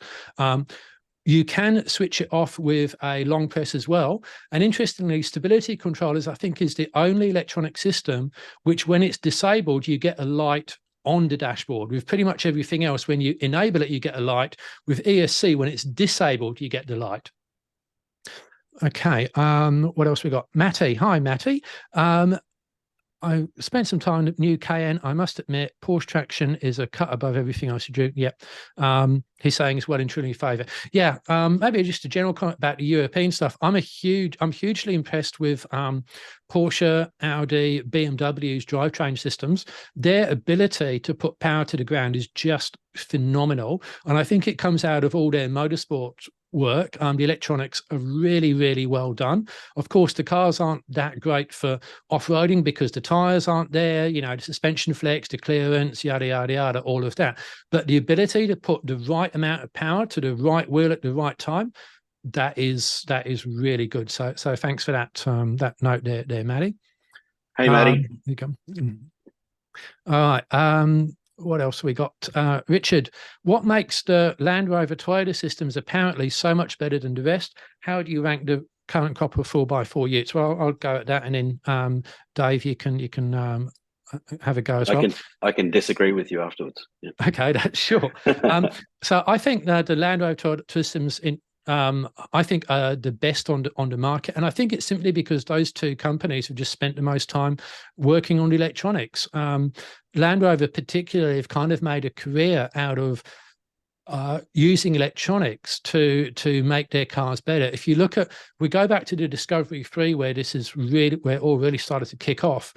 You can switch it off with a long press as well. And interestingly, stability controllers, I think, is the only electronic system which, when it's disabled, you get a light on the dashboard. With pretty much everything else, when you enable it, you get a light. With ESC, when it's disabled, you get the light. Okay, what else we got? Matty. Hi, Matty. I spent some time at New Cayenne. I must admit, Porsche traction is a cut above everything else you do. Yeah. He's saying it's well and truly in favour. Yeah. Maybe just a general comment about the European stuff. I'm hugely impressed with Porsche, Audi, BMW's drivetrain systems. Their ability to put power to the ground is just phenomenal. And I think it comes out of all their motorsport work. The electronics are really, really well done. Of course, the cars aren't that great for off-roading because the tires aren't there, you know, the suspension flex, the clearance, yada, yada, yada, all of that. But the ability to put the right amount of power to the right wheel at the right time, that is really good. So thanks for that that note there, Maddie. Hey, Maddie. Here you go. All right. What else we got? Richard, what makes the Land Rover Toyota systems apparently so much better than the rest? How do you rank the current crop of 4x4 utes? Well, I'll go at that, and then Dave, you can have a go as well. I can disagree with you afterwards. Yeah. Okay, that's sure. So I think that the Land Rover Toyota systems I think are the best on the market, and I think it's simply because those two companies have just spent the most time working on electronics. Land Rover particularly have kind of made a career out of using electronics to make their cars better. If you look at, we go back to the Discovery 3, where this is really where it all really started to kick off.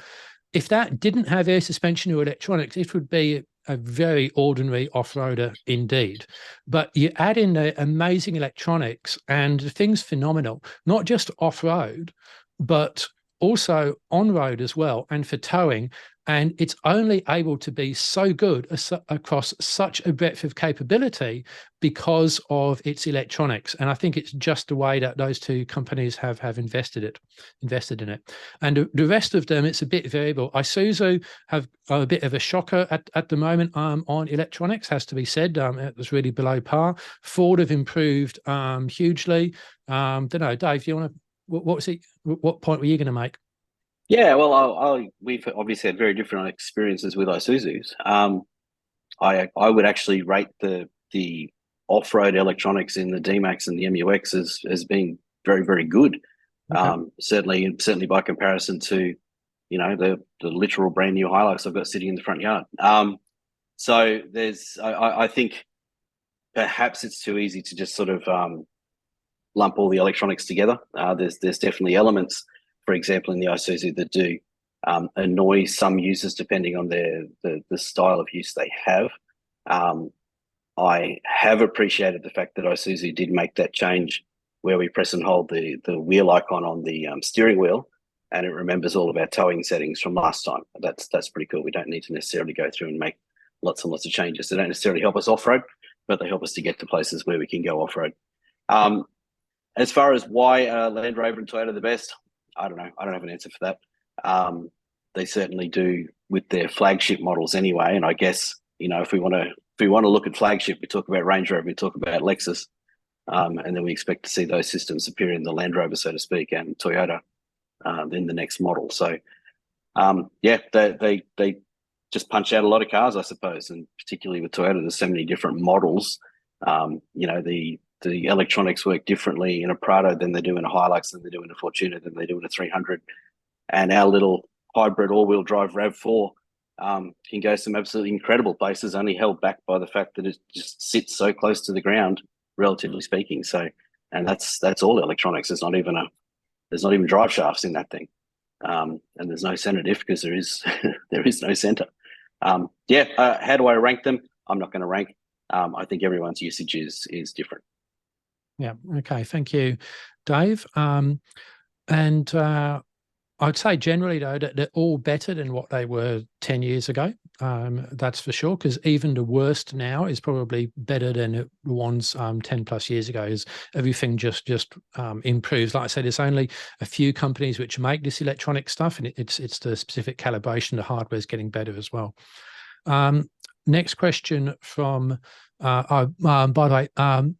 If that didn't have air suspension or electronics, it would be a very ordinary off-roader indeed. But you add in the amazing electronics and the thing's phenomenal, not just off-road, but also on-road as well, and for towing. And it's only able to be so good across such a breadth of capability because of its electronics. And I think it's just the way that those two companies have invested in it. And the rest of them, it's a bit variable. Isuzu have a bit of a shocker at the moment on electronics, has to be said. It was really below par. Ford have improved hugely. Don't know, Dave, do you want to, what point were you going to make? Yeah, well, we've obviously had very different experiences with Isuzu's. I would actually rate the off-road electronics in the D-Max and the MUX as being very, very good. Okay. Certainly by comparison to, you know, the literal brand new Hilux I've got sitting in the front yard. So I think perhaps it's too easy to just sort of lump all the electronics together. There's definitely elements, for example, in the Isuzu that do annoy some users depending on the style of use they have. I have appreciated the fact that Isuzu did make that change where we press and hold the wheel icon on the steering wheel, and it remembers all of our towing settings from last time. That's pretty cool. We don't need to necessarily go through and make lots and lots of changes. They don't necessarily help us off-road, but they help us to get to places where we can go off-road. As far as why Land Rover and Toyota are the best, I don't know. I don't have an answer for that. They certainly do with their flagship models anyway. And I guess, you know, if we want to look at flagship, we talk about Range Rover, we talk about Lexus, and then we expect to see those systems appear in the Land Rover, so to speak, and Toyota in the next model. So, yeah, they just punch out a lot of cars, I suppose, and particularly with Toyota, there's so many different models. You know, the electronics work differently in a Prado than they do in a Hilux, than they do in a Fortuner, than they do in a 300. And our little hybrid all-wheel drive RAV4 can go some absolutely incredible places, only held back by the fact that it just sits so close to the ground, relatively speaking. So, and that's all electronics. There's not even drive shafts in that thing, and there's no center diff because there is no center. Yeah, how do I rank them? I'm not going to rank. I think everyone's usage is different. Yeah. Okay. Thank you, Dave. And I'd say generally, though, that they're all better than what they were 10 years ago. That's for sure, because even the worst now is probably better than it was 10 plus years ago. As everything just improves. Like I said, there's only a few companies which make this electronic stuff, and it's the specific calibration. The hardware is getting better as well. Next question from, by the way,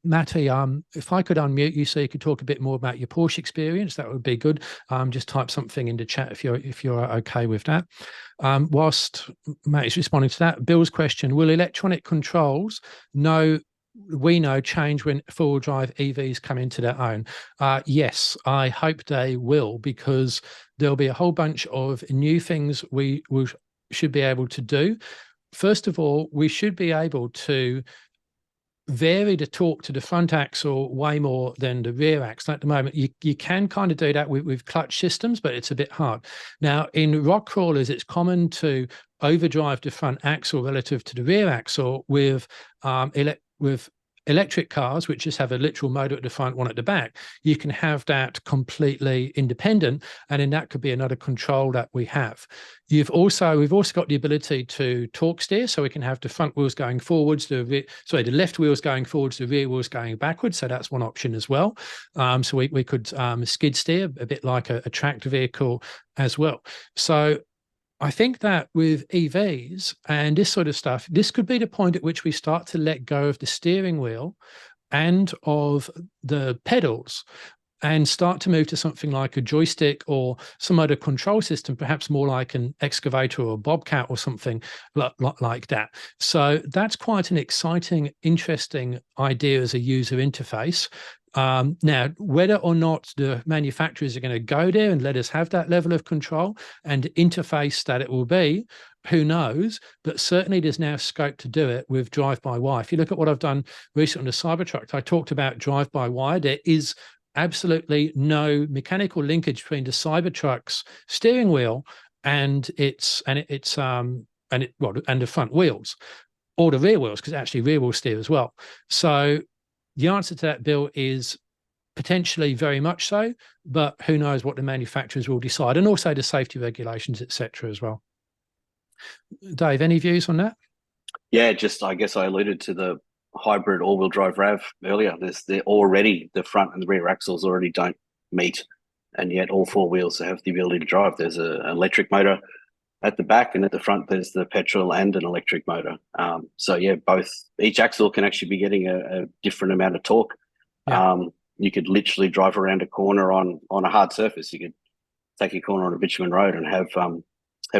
Matty, if I could unmute you so you could talk a bit more about your Porsche experience, that would be good. Just type something in the chat if you're okay with that. Whilst Matty's responding to that, Bill's question: will electronic controls know we know change when four-wheel drive EVs come into their own? Yes, I hope they will, because there'll be a whole bunch of new things we should be able to do. First of all, we should be able to vary the torque to the front axle way more than the rear axle. At the moment, you can kind of do that with clutch systems, but it's a bit hard. Now, in rock crawlers, it's common to overdrive the front axle relative to the rear axle with electric cars, which just have a literal motor at the front, one at the back. You can have that completely independent, and then that could be another control that we have. We've also got the ability to torque steer, so we can have the front wheels going forwards, the left wheels going forwards, the rear wheels going backwards. So that's one option as well. So we could skid steer a bit like a tractor vehicle as well. So I think that with EVs and this sort of stuff, this could be the point at which we start to let go of the steering wheel and of the pedals and start to move to something like a joystick or some other control system, perhaps more like an excavator or a bobcat or something like that. So that's quite an exciting, interesting idea as a user interface. Now, whether or not the manufacturers are going to go there and let us have that level of control and interface that it will be, who knows? But certainly there's now scope to do it with drive-by-wire. If you look at what I've done recently on the Cybertruck, I talked about drive-by-wire. There is absolutely no mechanical linkage between the Cybertruck's steering wheel and the front wheels or the rear wheels, because actually rear wheel steer as well. So the answer to that, Bill, is potentially very much so, but who knows what the manufacturers will decide, and also the safety regulations, etc. as well. Dave, any views on that? Yeah, just I guess I alluded to the hybrid all-wheel drive RAV earlier. They're already, the front and the rear axles already don't meet, and yet all four wheels have the ability to drive. There's an electric motor at the back, and at the front there's the petrol and an electric motor. So yeah, each axle can actually be getting a different amount of torque. Yeah. You could literally drive around a corner on a hard surface. You could take a corner on a bitumen road and have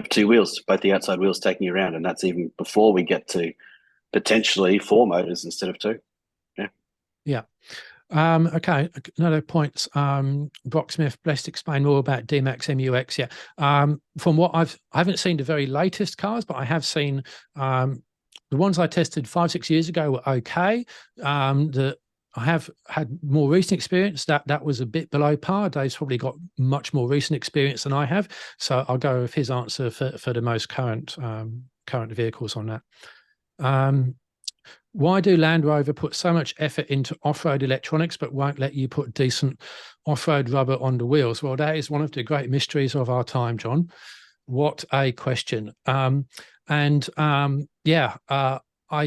two wheels, both the outside wheels taking you around, and that's even before we get to potentially four motors instead of two. Yeah. Yeah. Okay, another point. Brock Smith, best explain more about D-Max MUX. Yeah. From what I haven't seen the very latest cars, but I have seen the ones I tested 5-6 years ago were okay. I have had more recent experience that was a bit below par. Dave's probably got much more recent experience than I have, so I'll go with his answer for the most current vehicles on that. Why do Land Rover put so much effort into off-road electronics but won't let you put decent off-road rubber on the wheels? Well, that is one of the great mysteries of our time, John. What a question. I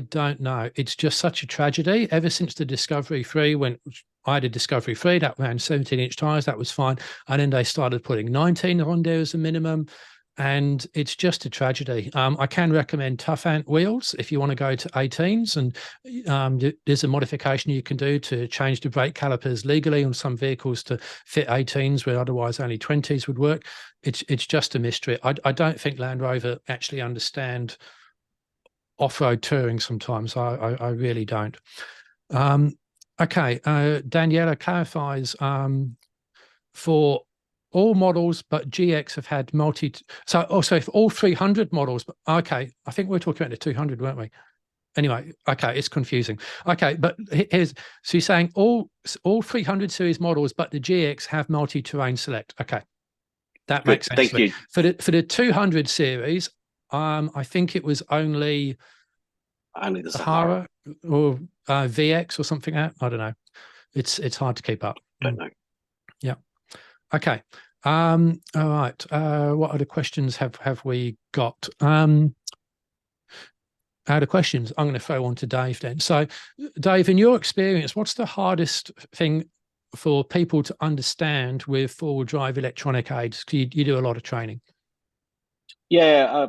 don't know. It's just such a tragedy. Ever since the Discovery 3, when I had a Discovery 3, that ran 17-inch tires, that was fine. And then they started putting 19 on there as a minimum. And it's just a tragedy. I can recommend Tough Ant wheels if you want to go to 18s, and there's a modification you can do to change the brake calipers legally on some vehicles to fit 18s where otherwise only 20s would work. It's just a mystery. I don't think Land Rover actually understand off-road touring sometimes. I really don't. Okay, Daniela clarifies for all models but GX have had so also if all 300 models, but okay, I think we're talking about the 200, weren't we? Anyway, okay, it's confusing. Okay, but here's, so you're saying all 300 series models but the GX have multi-terrain select. Okay, that makes sense. Thank you. For the 200 series, I think it was only the Sahara or VX or something like that. I don't know. It's hard to keep up. Don't know. Yeah. Okay. All right. What other questions have we got? Other questions I'm going to throw on to Dave then. So, Dave, in your experience, what's the hardest thing for people to understand with four-wheel drive electronic aids? You do a lot of training. Yeah,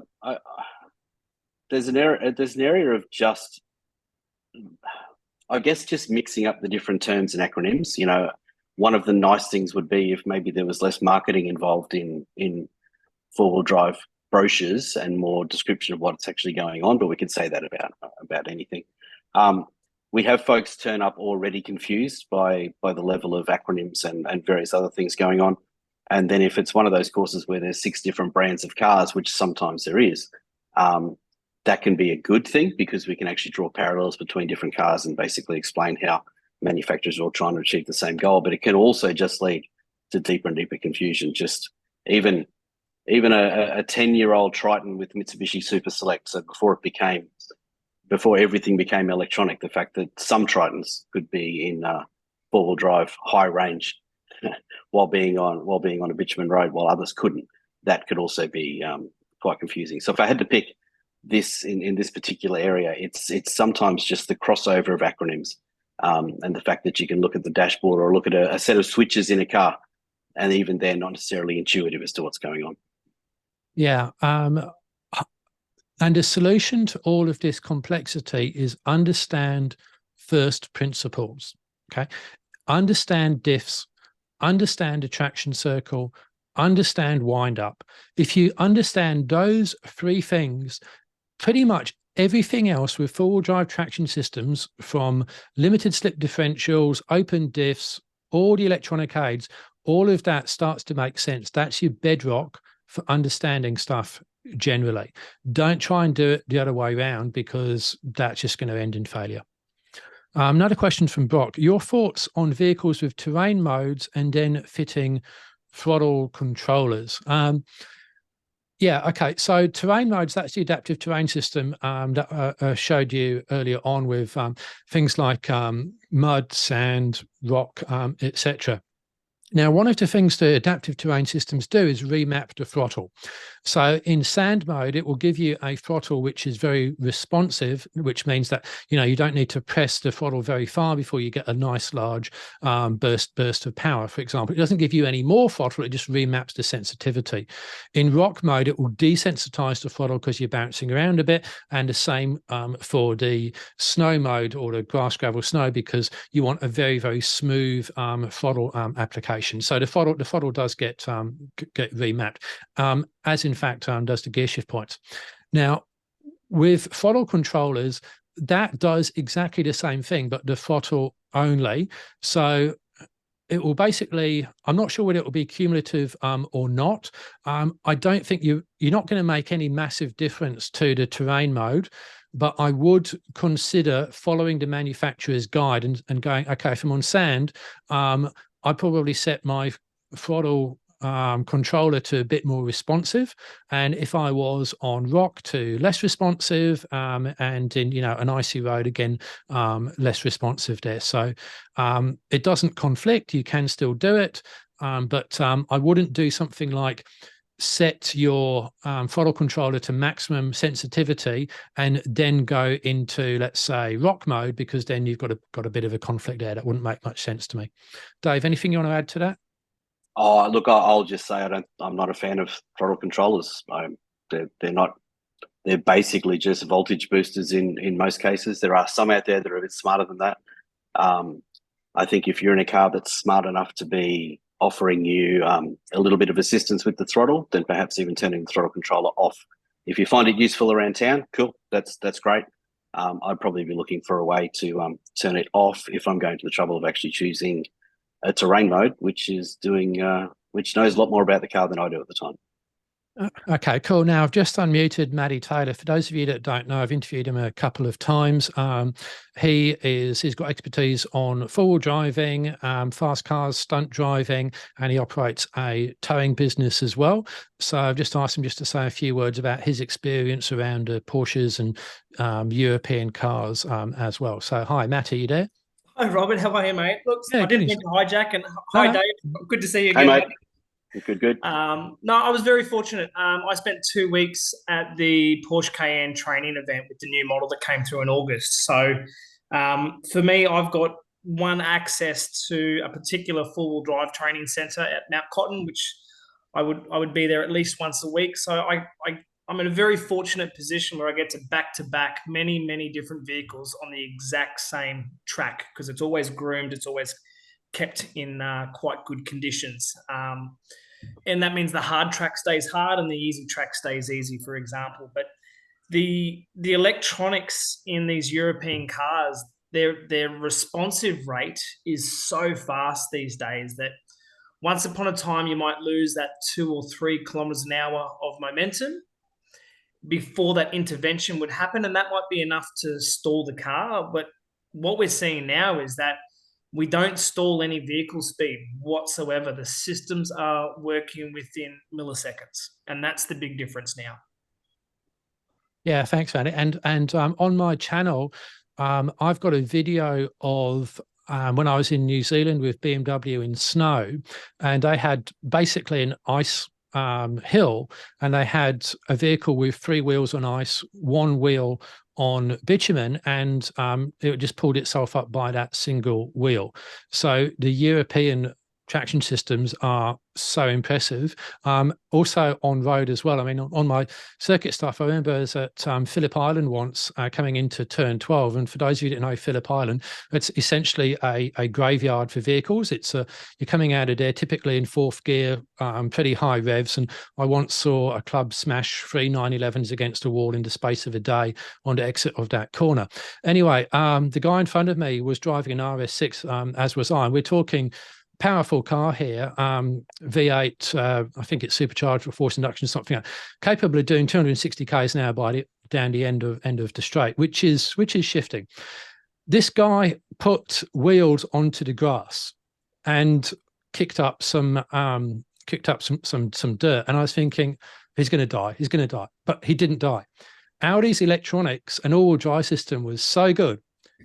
there's an area of just, I guess, just mixing up the different terms and acronyms. You know, one of the nice things would be if maybe there was less marketing involved in four-wheel drive brochures and more description of what's actually going on. But we can say that about anything. we have folks turn up already confused by the level of acronyms and various other things going on. And then if it's one of those courses where there's 6 different brands of cars, which sometimes there is, that can be a good thing because we can actually draw parallels between different cars and basically explain how manufacturers are all trying to achieve the same goal. But it can also just lead to deeper and deeper confusion. Just even a 10-year-old Triton with Mitsubishi Super Select. So before everything became electronic, the fact that some Tritons could be in 4-wheel drive, high range, while being on a bitumen road, while others couldn't, that could also be quite confusing. So if I had to pick this in this particular area, it's sometimes just the crossover of acronyms, and the fact that you can look at the dashboard or look at a set of switches in a car, and even they're not necessarily intuitive as to what's going on. Yeah. And the solution to all of this complexity is understand first principles. Okay. Understand diffs, understand the traction circle, understand wind up. If you understand those 3 things, pretty much everything else with 4-wheel drive traction systems, from limited slip differentials, open diffs, all the electronic aids, all of that starts to make sense. That's your bedrock for understanding stuff generally. Don't try and do it the other way around, because that's just going to end in failure. Another question from Brock. Your thoughts on vehicles with terrain modes and then fitting throttle controllers? Yeah, okay. So terrain modes, that's the adaptive terrain system that I showed you earlier on with things like mud, sand, rock, etc. Now, one of the things the adaptive terrain systems do is remap the throttle. So in sand mode, it will give you a throttle which is very responsive, which means that, you don't need to press the throttle very far before you get a nice large burst of power, for example. It doesn't give you any more throttle, it just remaps the sensitivity. In rock mode, it will desensitize the throttle because you're bouncing around a bit, and the same for the snow mode or the grass, gravel, snow, because you want a very, very smooth throttle application. So the throttle does get remapped, as in fact does the gear shift points. Now, with throttle controllers, that does exactly the same thing, but the throttle only. So it will basically, I'm not sure whether it will be cumulative or not. I don't think you're not going to make any massive difference to the terrain mode, but I would consider following the manufacturer's guide and going, okay, if I'm on sand, I'd probably set my throttle controller to a bit more responsive, and if I was on rock, to less responsive, and in an icy road, again less responsive there. So it doesn't conflict, you can still do it, but I wouldn't do something like set your throttle controller to maximum sensitivity and then go into, let's say, rock mode, because then you've got a bit of a conflict there. That wouldn't make much sense to me. Dave, anything you want to add to that? Oh, look, I'll just say I'm not a fan of throttle controllers. They're not. They're basically just voltage boosters in most cases. There are some out there that are a bit smarter than that. I think if you're in a car that's smart enough to be offering you a little bit of assistance with the throttle, then perhaps even turning the throttle controller off. If you find it useful around town, cool, that's great. I'd probably be looking for a way to turn it off if I'm going to the trouble of actually choosing a terrain mode, which knows a lot more about the car than I do at the time. Okay, cool. Now I've just unmuted Matty Taylor. For those of you that don't know, I've interviewed him a couple of times. He's got expertise on 4-wheel driving, fast cars, stunt driving, and he operates a towing business as well. So I've just asked him just to say a few words about his experience around Porsches and European cars as well. So hi, Matty, you there? Hi, Robert. How are you, mate? Look, Yeah, I didn't mean to hijack, and hi, Dave. Good to see you again. Hey, mate. Good. No, I was very fortunate. I spent 2 weeks at the Porsche Cayenne training event with the new model that came through in August. So for me, I've got one access to a particular 4-wheel drive training centre at Mount Cotton, which I would be there at least once a week. So I'm in a very fortunate position where I get to back many different vehicles on the exact same track, because it's always groomed, it's always kept in quite good conditions. And that means the hard track stays hard and the easy track stays easy, for example. But the electronics in these European cars, their responsive rate is so fast these days that once upon a time you might lose that 2 or 3 kilometers an hour of momentum before that intervention would happen, and that might be enough to stall the car. But what we're seeing now is that we don't stall any vehicle speed whatsoever. The systems are working within milliseconds, and that's the big difference now. Yeah, thanks, Andy. And on my channel, I've got a video of when I was in New Zealand with BMW in snow, and they had basically an ice hill, and they had a vehicle with 3 wheels on ice, 1 wheel on bitumen, and it just pulled itself up by that single wheel. So the European traction systems are so impressive. Also on road as well. I mean, on my circuit stuff, I remember I was at Phillip Island once, coming into turn 12. And for those of you that know Phillip Island, it's essentially a graveyard for vehicles. It's you're coming out of there typically in 4th gear, pretty high revs. And I once saw a club smash 3 911s against a wall in the space of a day on the exit of that corner. Anyway, the guy in front of me was driving an RS6, as was I. And we're talking powerful car here, V8, I think it's supercharged with forced induction, something like that, capable of doing 260 k's an hour down the end of the straight, which is shifting. This guy put wheels onto the grass and kicked up some dirt, and I was thinking, he's going to die, but he didn't die. Audi's electronics and all-wheel drive system was so good,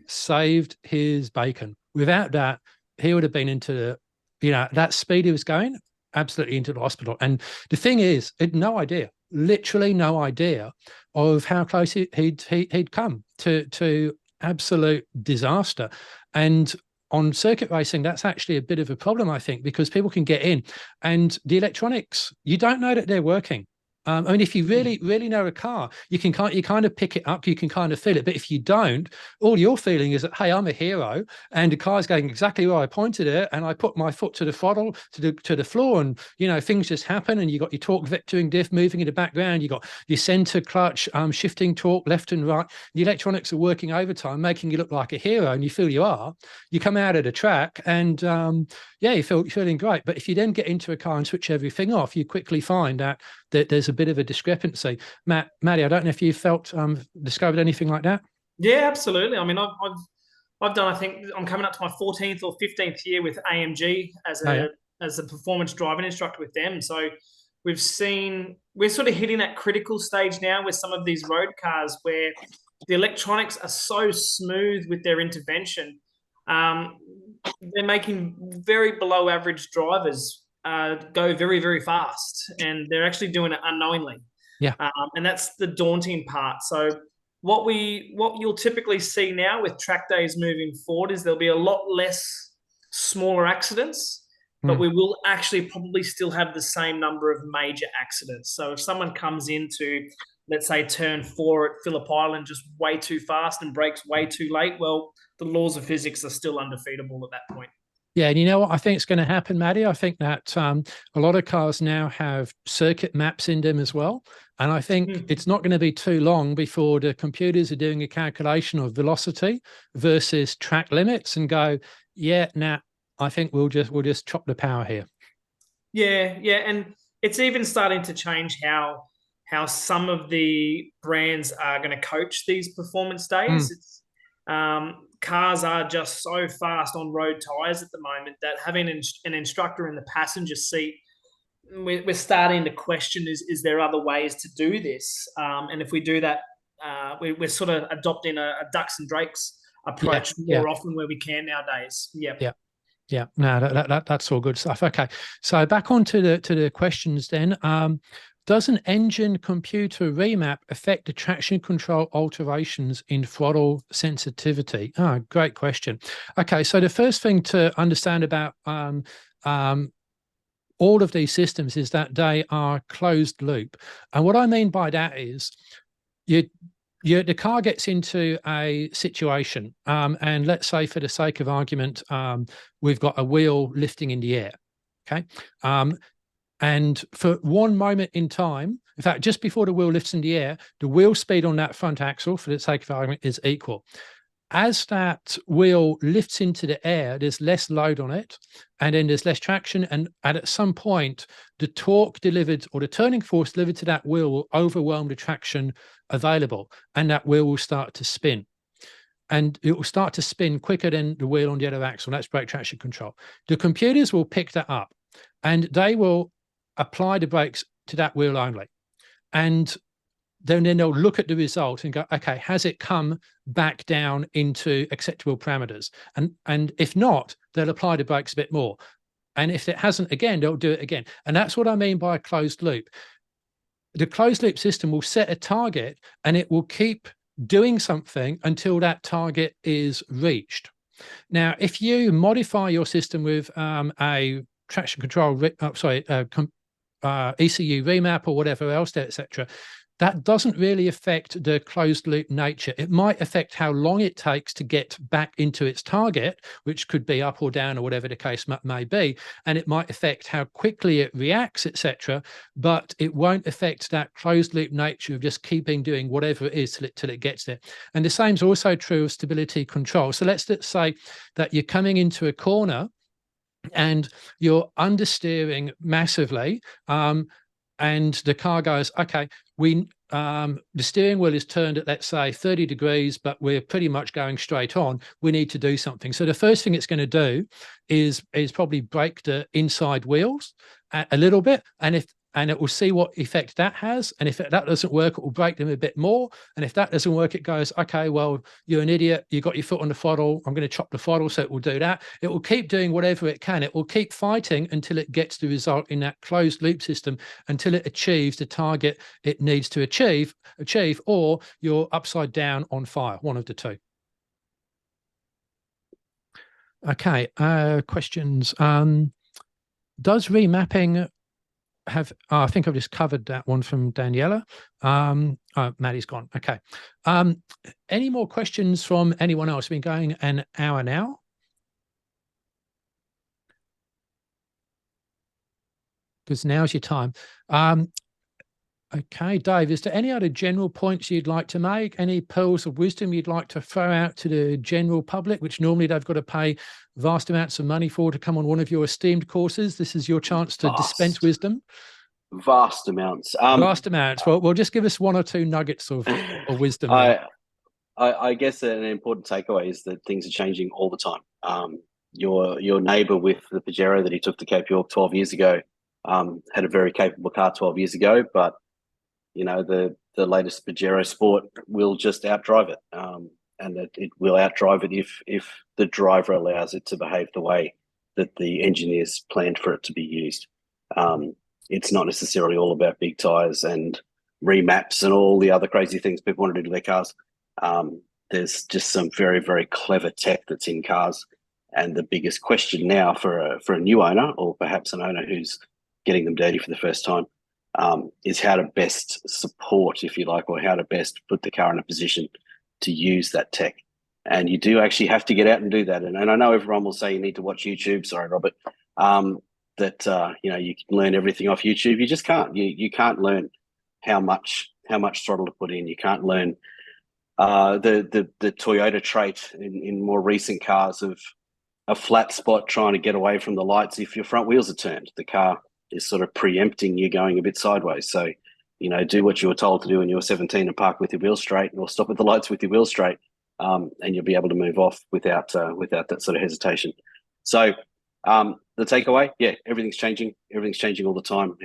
saved his bacon. Without that, he would have been into the, that speed he was going, absolutely into the hospital. And the thing is, it had no idea, literally no idea of how close he'd come to absolute disaster. And on circuit racing, that's actually a bit of a problem, I think, because people can get in and the electronics, you don't know that they're working. I mean, if you really know a car, you kind of pick it up, you can kind of feel it. But if you don't, all you're feeling is that, hey, I'm a hero, and the car's going exactly where I pointed it, and I put my foot to the throttle, to the floor, and things just happen, and you got your torque vectoring diff moving in the background, you got your center clutch shifting torque left and right. The electronics are working overtime, making you look like a hero, and you feel you are. You come out of the track, and yeah, you're feeling great. But if you then get into a car and switch everything off, you quickly find that there's a bit of a discrepancy. Maddie, I don't know if you discovered anything like that. Yeah, absolutely. I mean, I've done, I think I'm coming up to my 14th or 15th year with AMG as a performance driving instructor with them. So we're sort of hitting that critical stage now with some of these road cars where the electronics are so smooth with their intervention. They're making very below average drivers go very, very fast, and they're actually doing it unknowingly. Yeah. And that's the daunting part. So what you'll typically see now with track days moving forward is there'll be a lot less smaller accidents, but we will actually probably still have the same number of major accidents. So if someone comes into, let's say, turn 4 at Phillip Island just way too fast and brakes way too late, well, the laws of physics are still undefeatable at that point. Yeah, and you know what I think is going to happen, Maddie? I think that a lot of cars now have circuit maps in them as well. And I think it's not going to be too long before the computers are doing a calculation of velocity versus track limits and go, yeah, nah, I think we'll just chop the power here. Yeah, and it's even starting to change how some of the brands are going to coach these performance days. It's cars are just so fast on road tires at the moment that having an instructor in the passenger seat, we're starting to question, is there other ways to do this? And if we do that, we're sort of adopting a ducks and drakes approach more often where we can nowadays. Yeah, no, that's all good stuff. Okay, so back on to the questions then. Does an engine computer remap affect the traction control alterations in throttle sensitivity? Oh, great question. Okay, so the first thing to understand about all of these systems is that they are closed loop. And what I mean by that is the car gets into a situation, and let's say for the sake of argument, we've got a wheel lifting in the air, okay? And for one moment in time, in fact, just before the wheel lifts in the air, the wheel speed on that front axle, for the sake of argument, is equal. as that wheel lifts into the air, there's less load on it, and then there's less traction. And at some point, the torque delivered or the turning force delivered to that wheel will overwhelm the traction available, and that wheel will start to spin. And it will start to spin quicker than the wheel on the other axle. That's brake traction control. The computers will pick that up, and they will apply the brakes to that wheel only. And then they'll look at the result and go, okay, has it come back down into acceptable parameters? And if not, they'll apply the brakes a bit more. And if it hasn't, again, they'll do it again. And that's what I mean by a closed loop. The closed loop system will set a target, and it will keep doing something until that target is reached. Now, if you modify your system with a traction control, ECU remap or whatever else, etc., that doesn't really affect the closed loop nature. It might affect how long it takes to get back into its target, which could be up or down or whatever the case may be, and it might affect how quickly it reacts, etc. But it won't affect that closed loop nature of just keeping doing whatever it is till it gets there. And the same is also true of stability control. So let's say that you're coming into a corner and you're understeering massively, and the car goes, okay, the steering wheel is turned at, let's say, 30 degrees, but we're pretty much going straight on. We need to do something. So the first thing it's going to do is probably brake the inside wheels a little bit, and it will see what effect that has. And if that doesn't work, it will brake them a bit more. And if that doesn't work, it goes, okay, well, you're an idiot. You got your foot on the throttle. I'm going to chop the throttle. So it will do that. It will keep doing whatever it can. It will keep fighting until it gets the result in that closed loop system, until it achieves the target it needs to achieve, or you're upside down on fire, one of the two. Okay, questions. Does remapping have, I think I've just covered that one from Daniela. Maddie's gone. Okay. Any more questions from anyone else? We've been going an hour now. Because now's your time. Okay, Dave, is there any other general points you'd like to make? Any pearls of wisdom you'd like to throw out to the general public, which normally they've got to pay vast amounts of money for to come on one of your esteemed courses? This is your chance to dispense wisdom. Vast amounts. Vast amounts. Well, just give us one or two nuggets of wisdom. I guess an important takeaway is that things are changing all the time. Your neighbour with the Pajero that he took to Cape York 12 years ago had a very capable car 12 years ago, but you know, the latest Pajero Sport will just outdrive it, and it will outdrive it if the driver allows it to behave the way that the engineers planned for it to be used. It's not necessarily all about big tyres and remaps and all the other crazy things people want to do to their cars. There's just some very, very clever tech that's in cars, and the biggest question now for a new owner, or perhaps an owner who's getting them dirty for the first time, is how to best support, if you like, or how to best put the car in a position to use that tech. And you do actually have to get out and do that. And I know everyone will say you need to watch YouTube. Sorry, Robert. You know, you can learn everything off YouTube. You just can't. You can't learn how much throttle to put in. You can't learn the Toyota trait in more recent cars of a flat spot trying to get away from the lights. If your front wheels are turned, the car is sort of preempting you going a bit sideways. So, you know, do what you were told to do when you were 17 and park with your wheels straight, or stop at the lights with your wheels straight, and you'll be able to move off without that sort of hesitation. So the takeaway, yeah, everything's changing. Everything's changing all the time.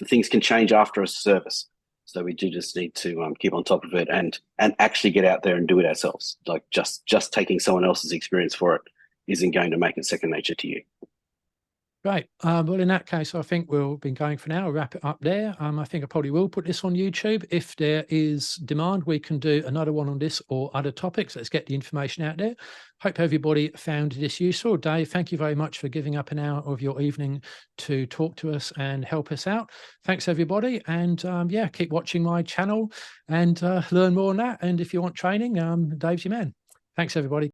Things can change after a service. So we do just need to keep on top of it and actually get out there and do it ourselves. Like just taking someone else's experience for it isn't going to make it second nature to you. Great. Well, in that case, I think we'll be going for now. I'll wrap it up there. I think I probably will put this on YouTube. If there is demand, we can do another one on this or other topics. Let's get the information out there. Hope everybody found this useful. Dave, thank you very much for giving up an hour of your evening to talk to us and help us out. Thanks, everybody. And yeah, keep watching my channel and learn more on that. And if you want training, Dave's your man. Thanks, everybody.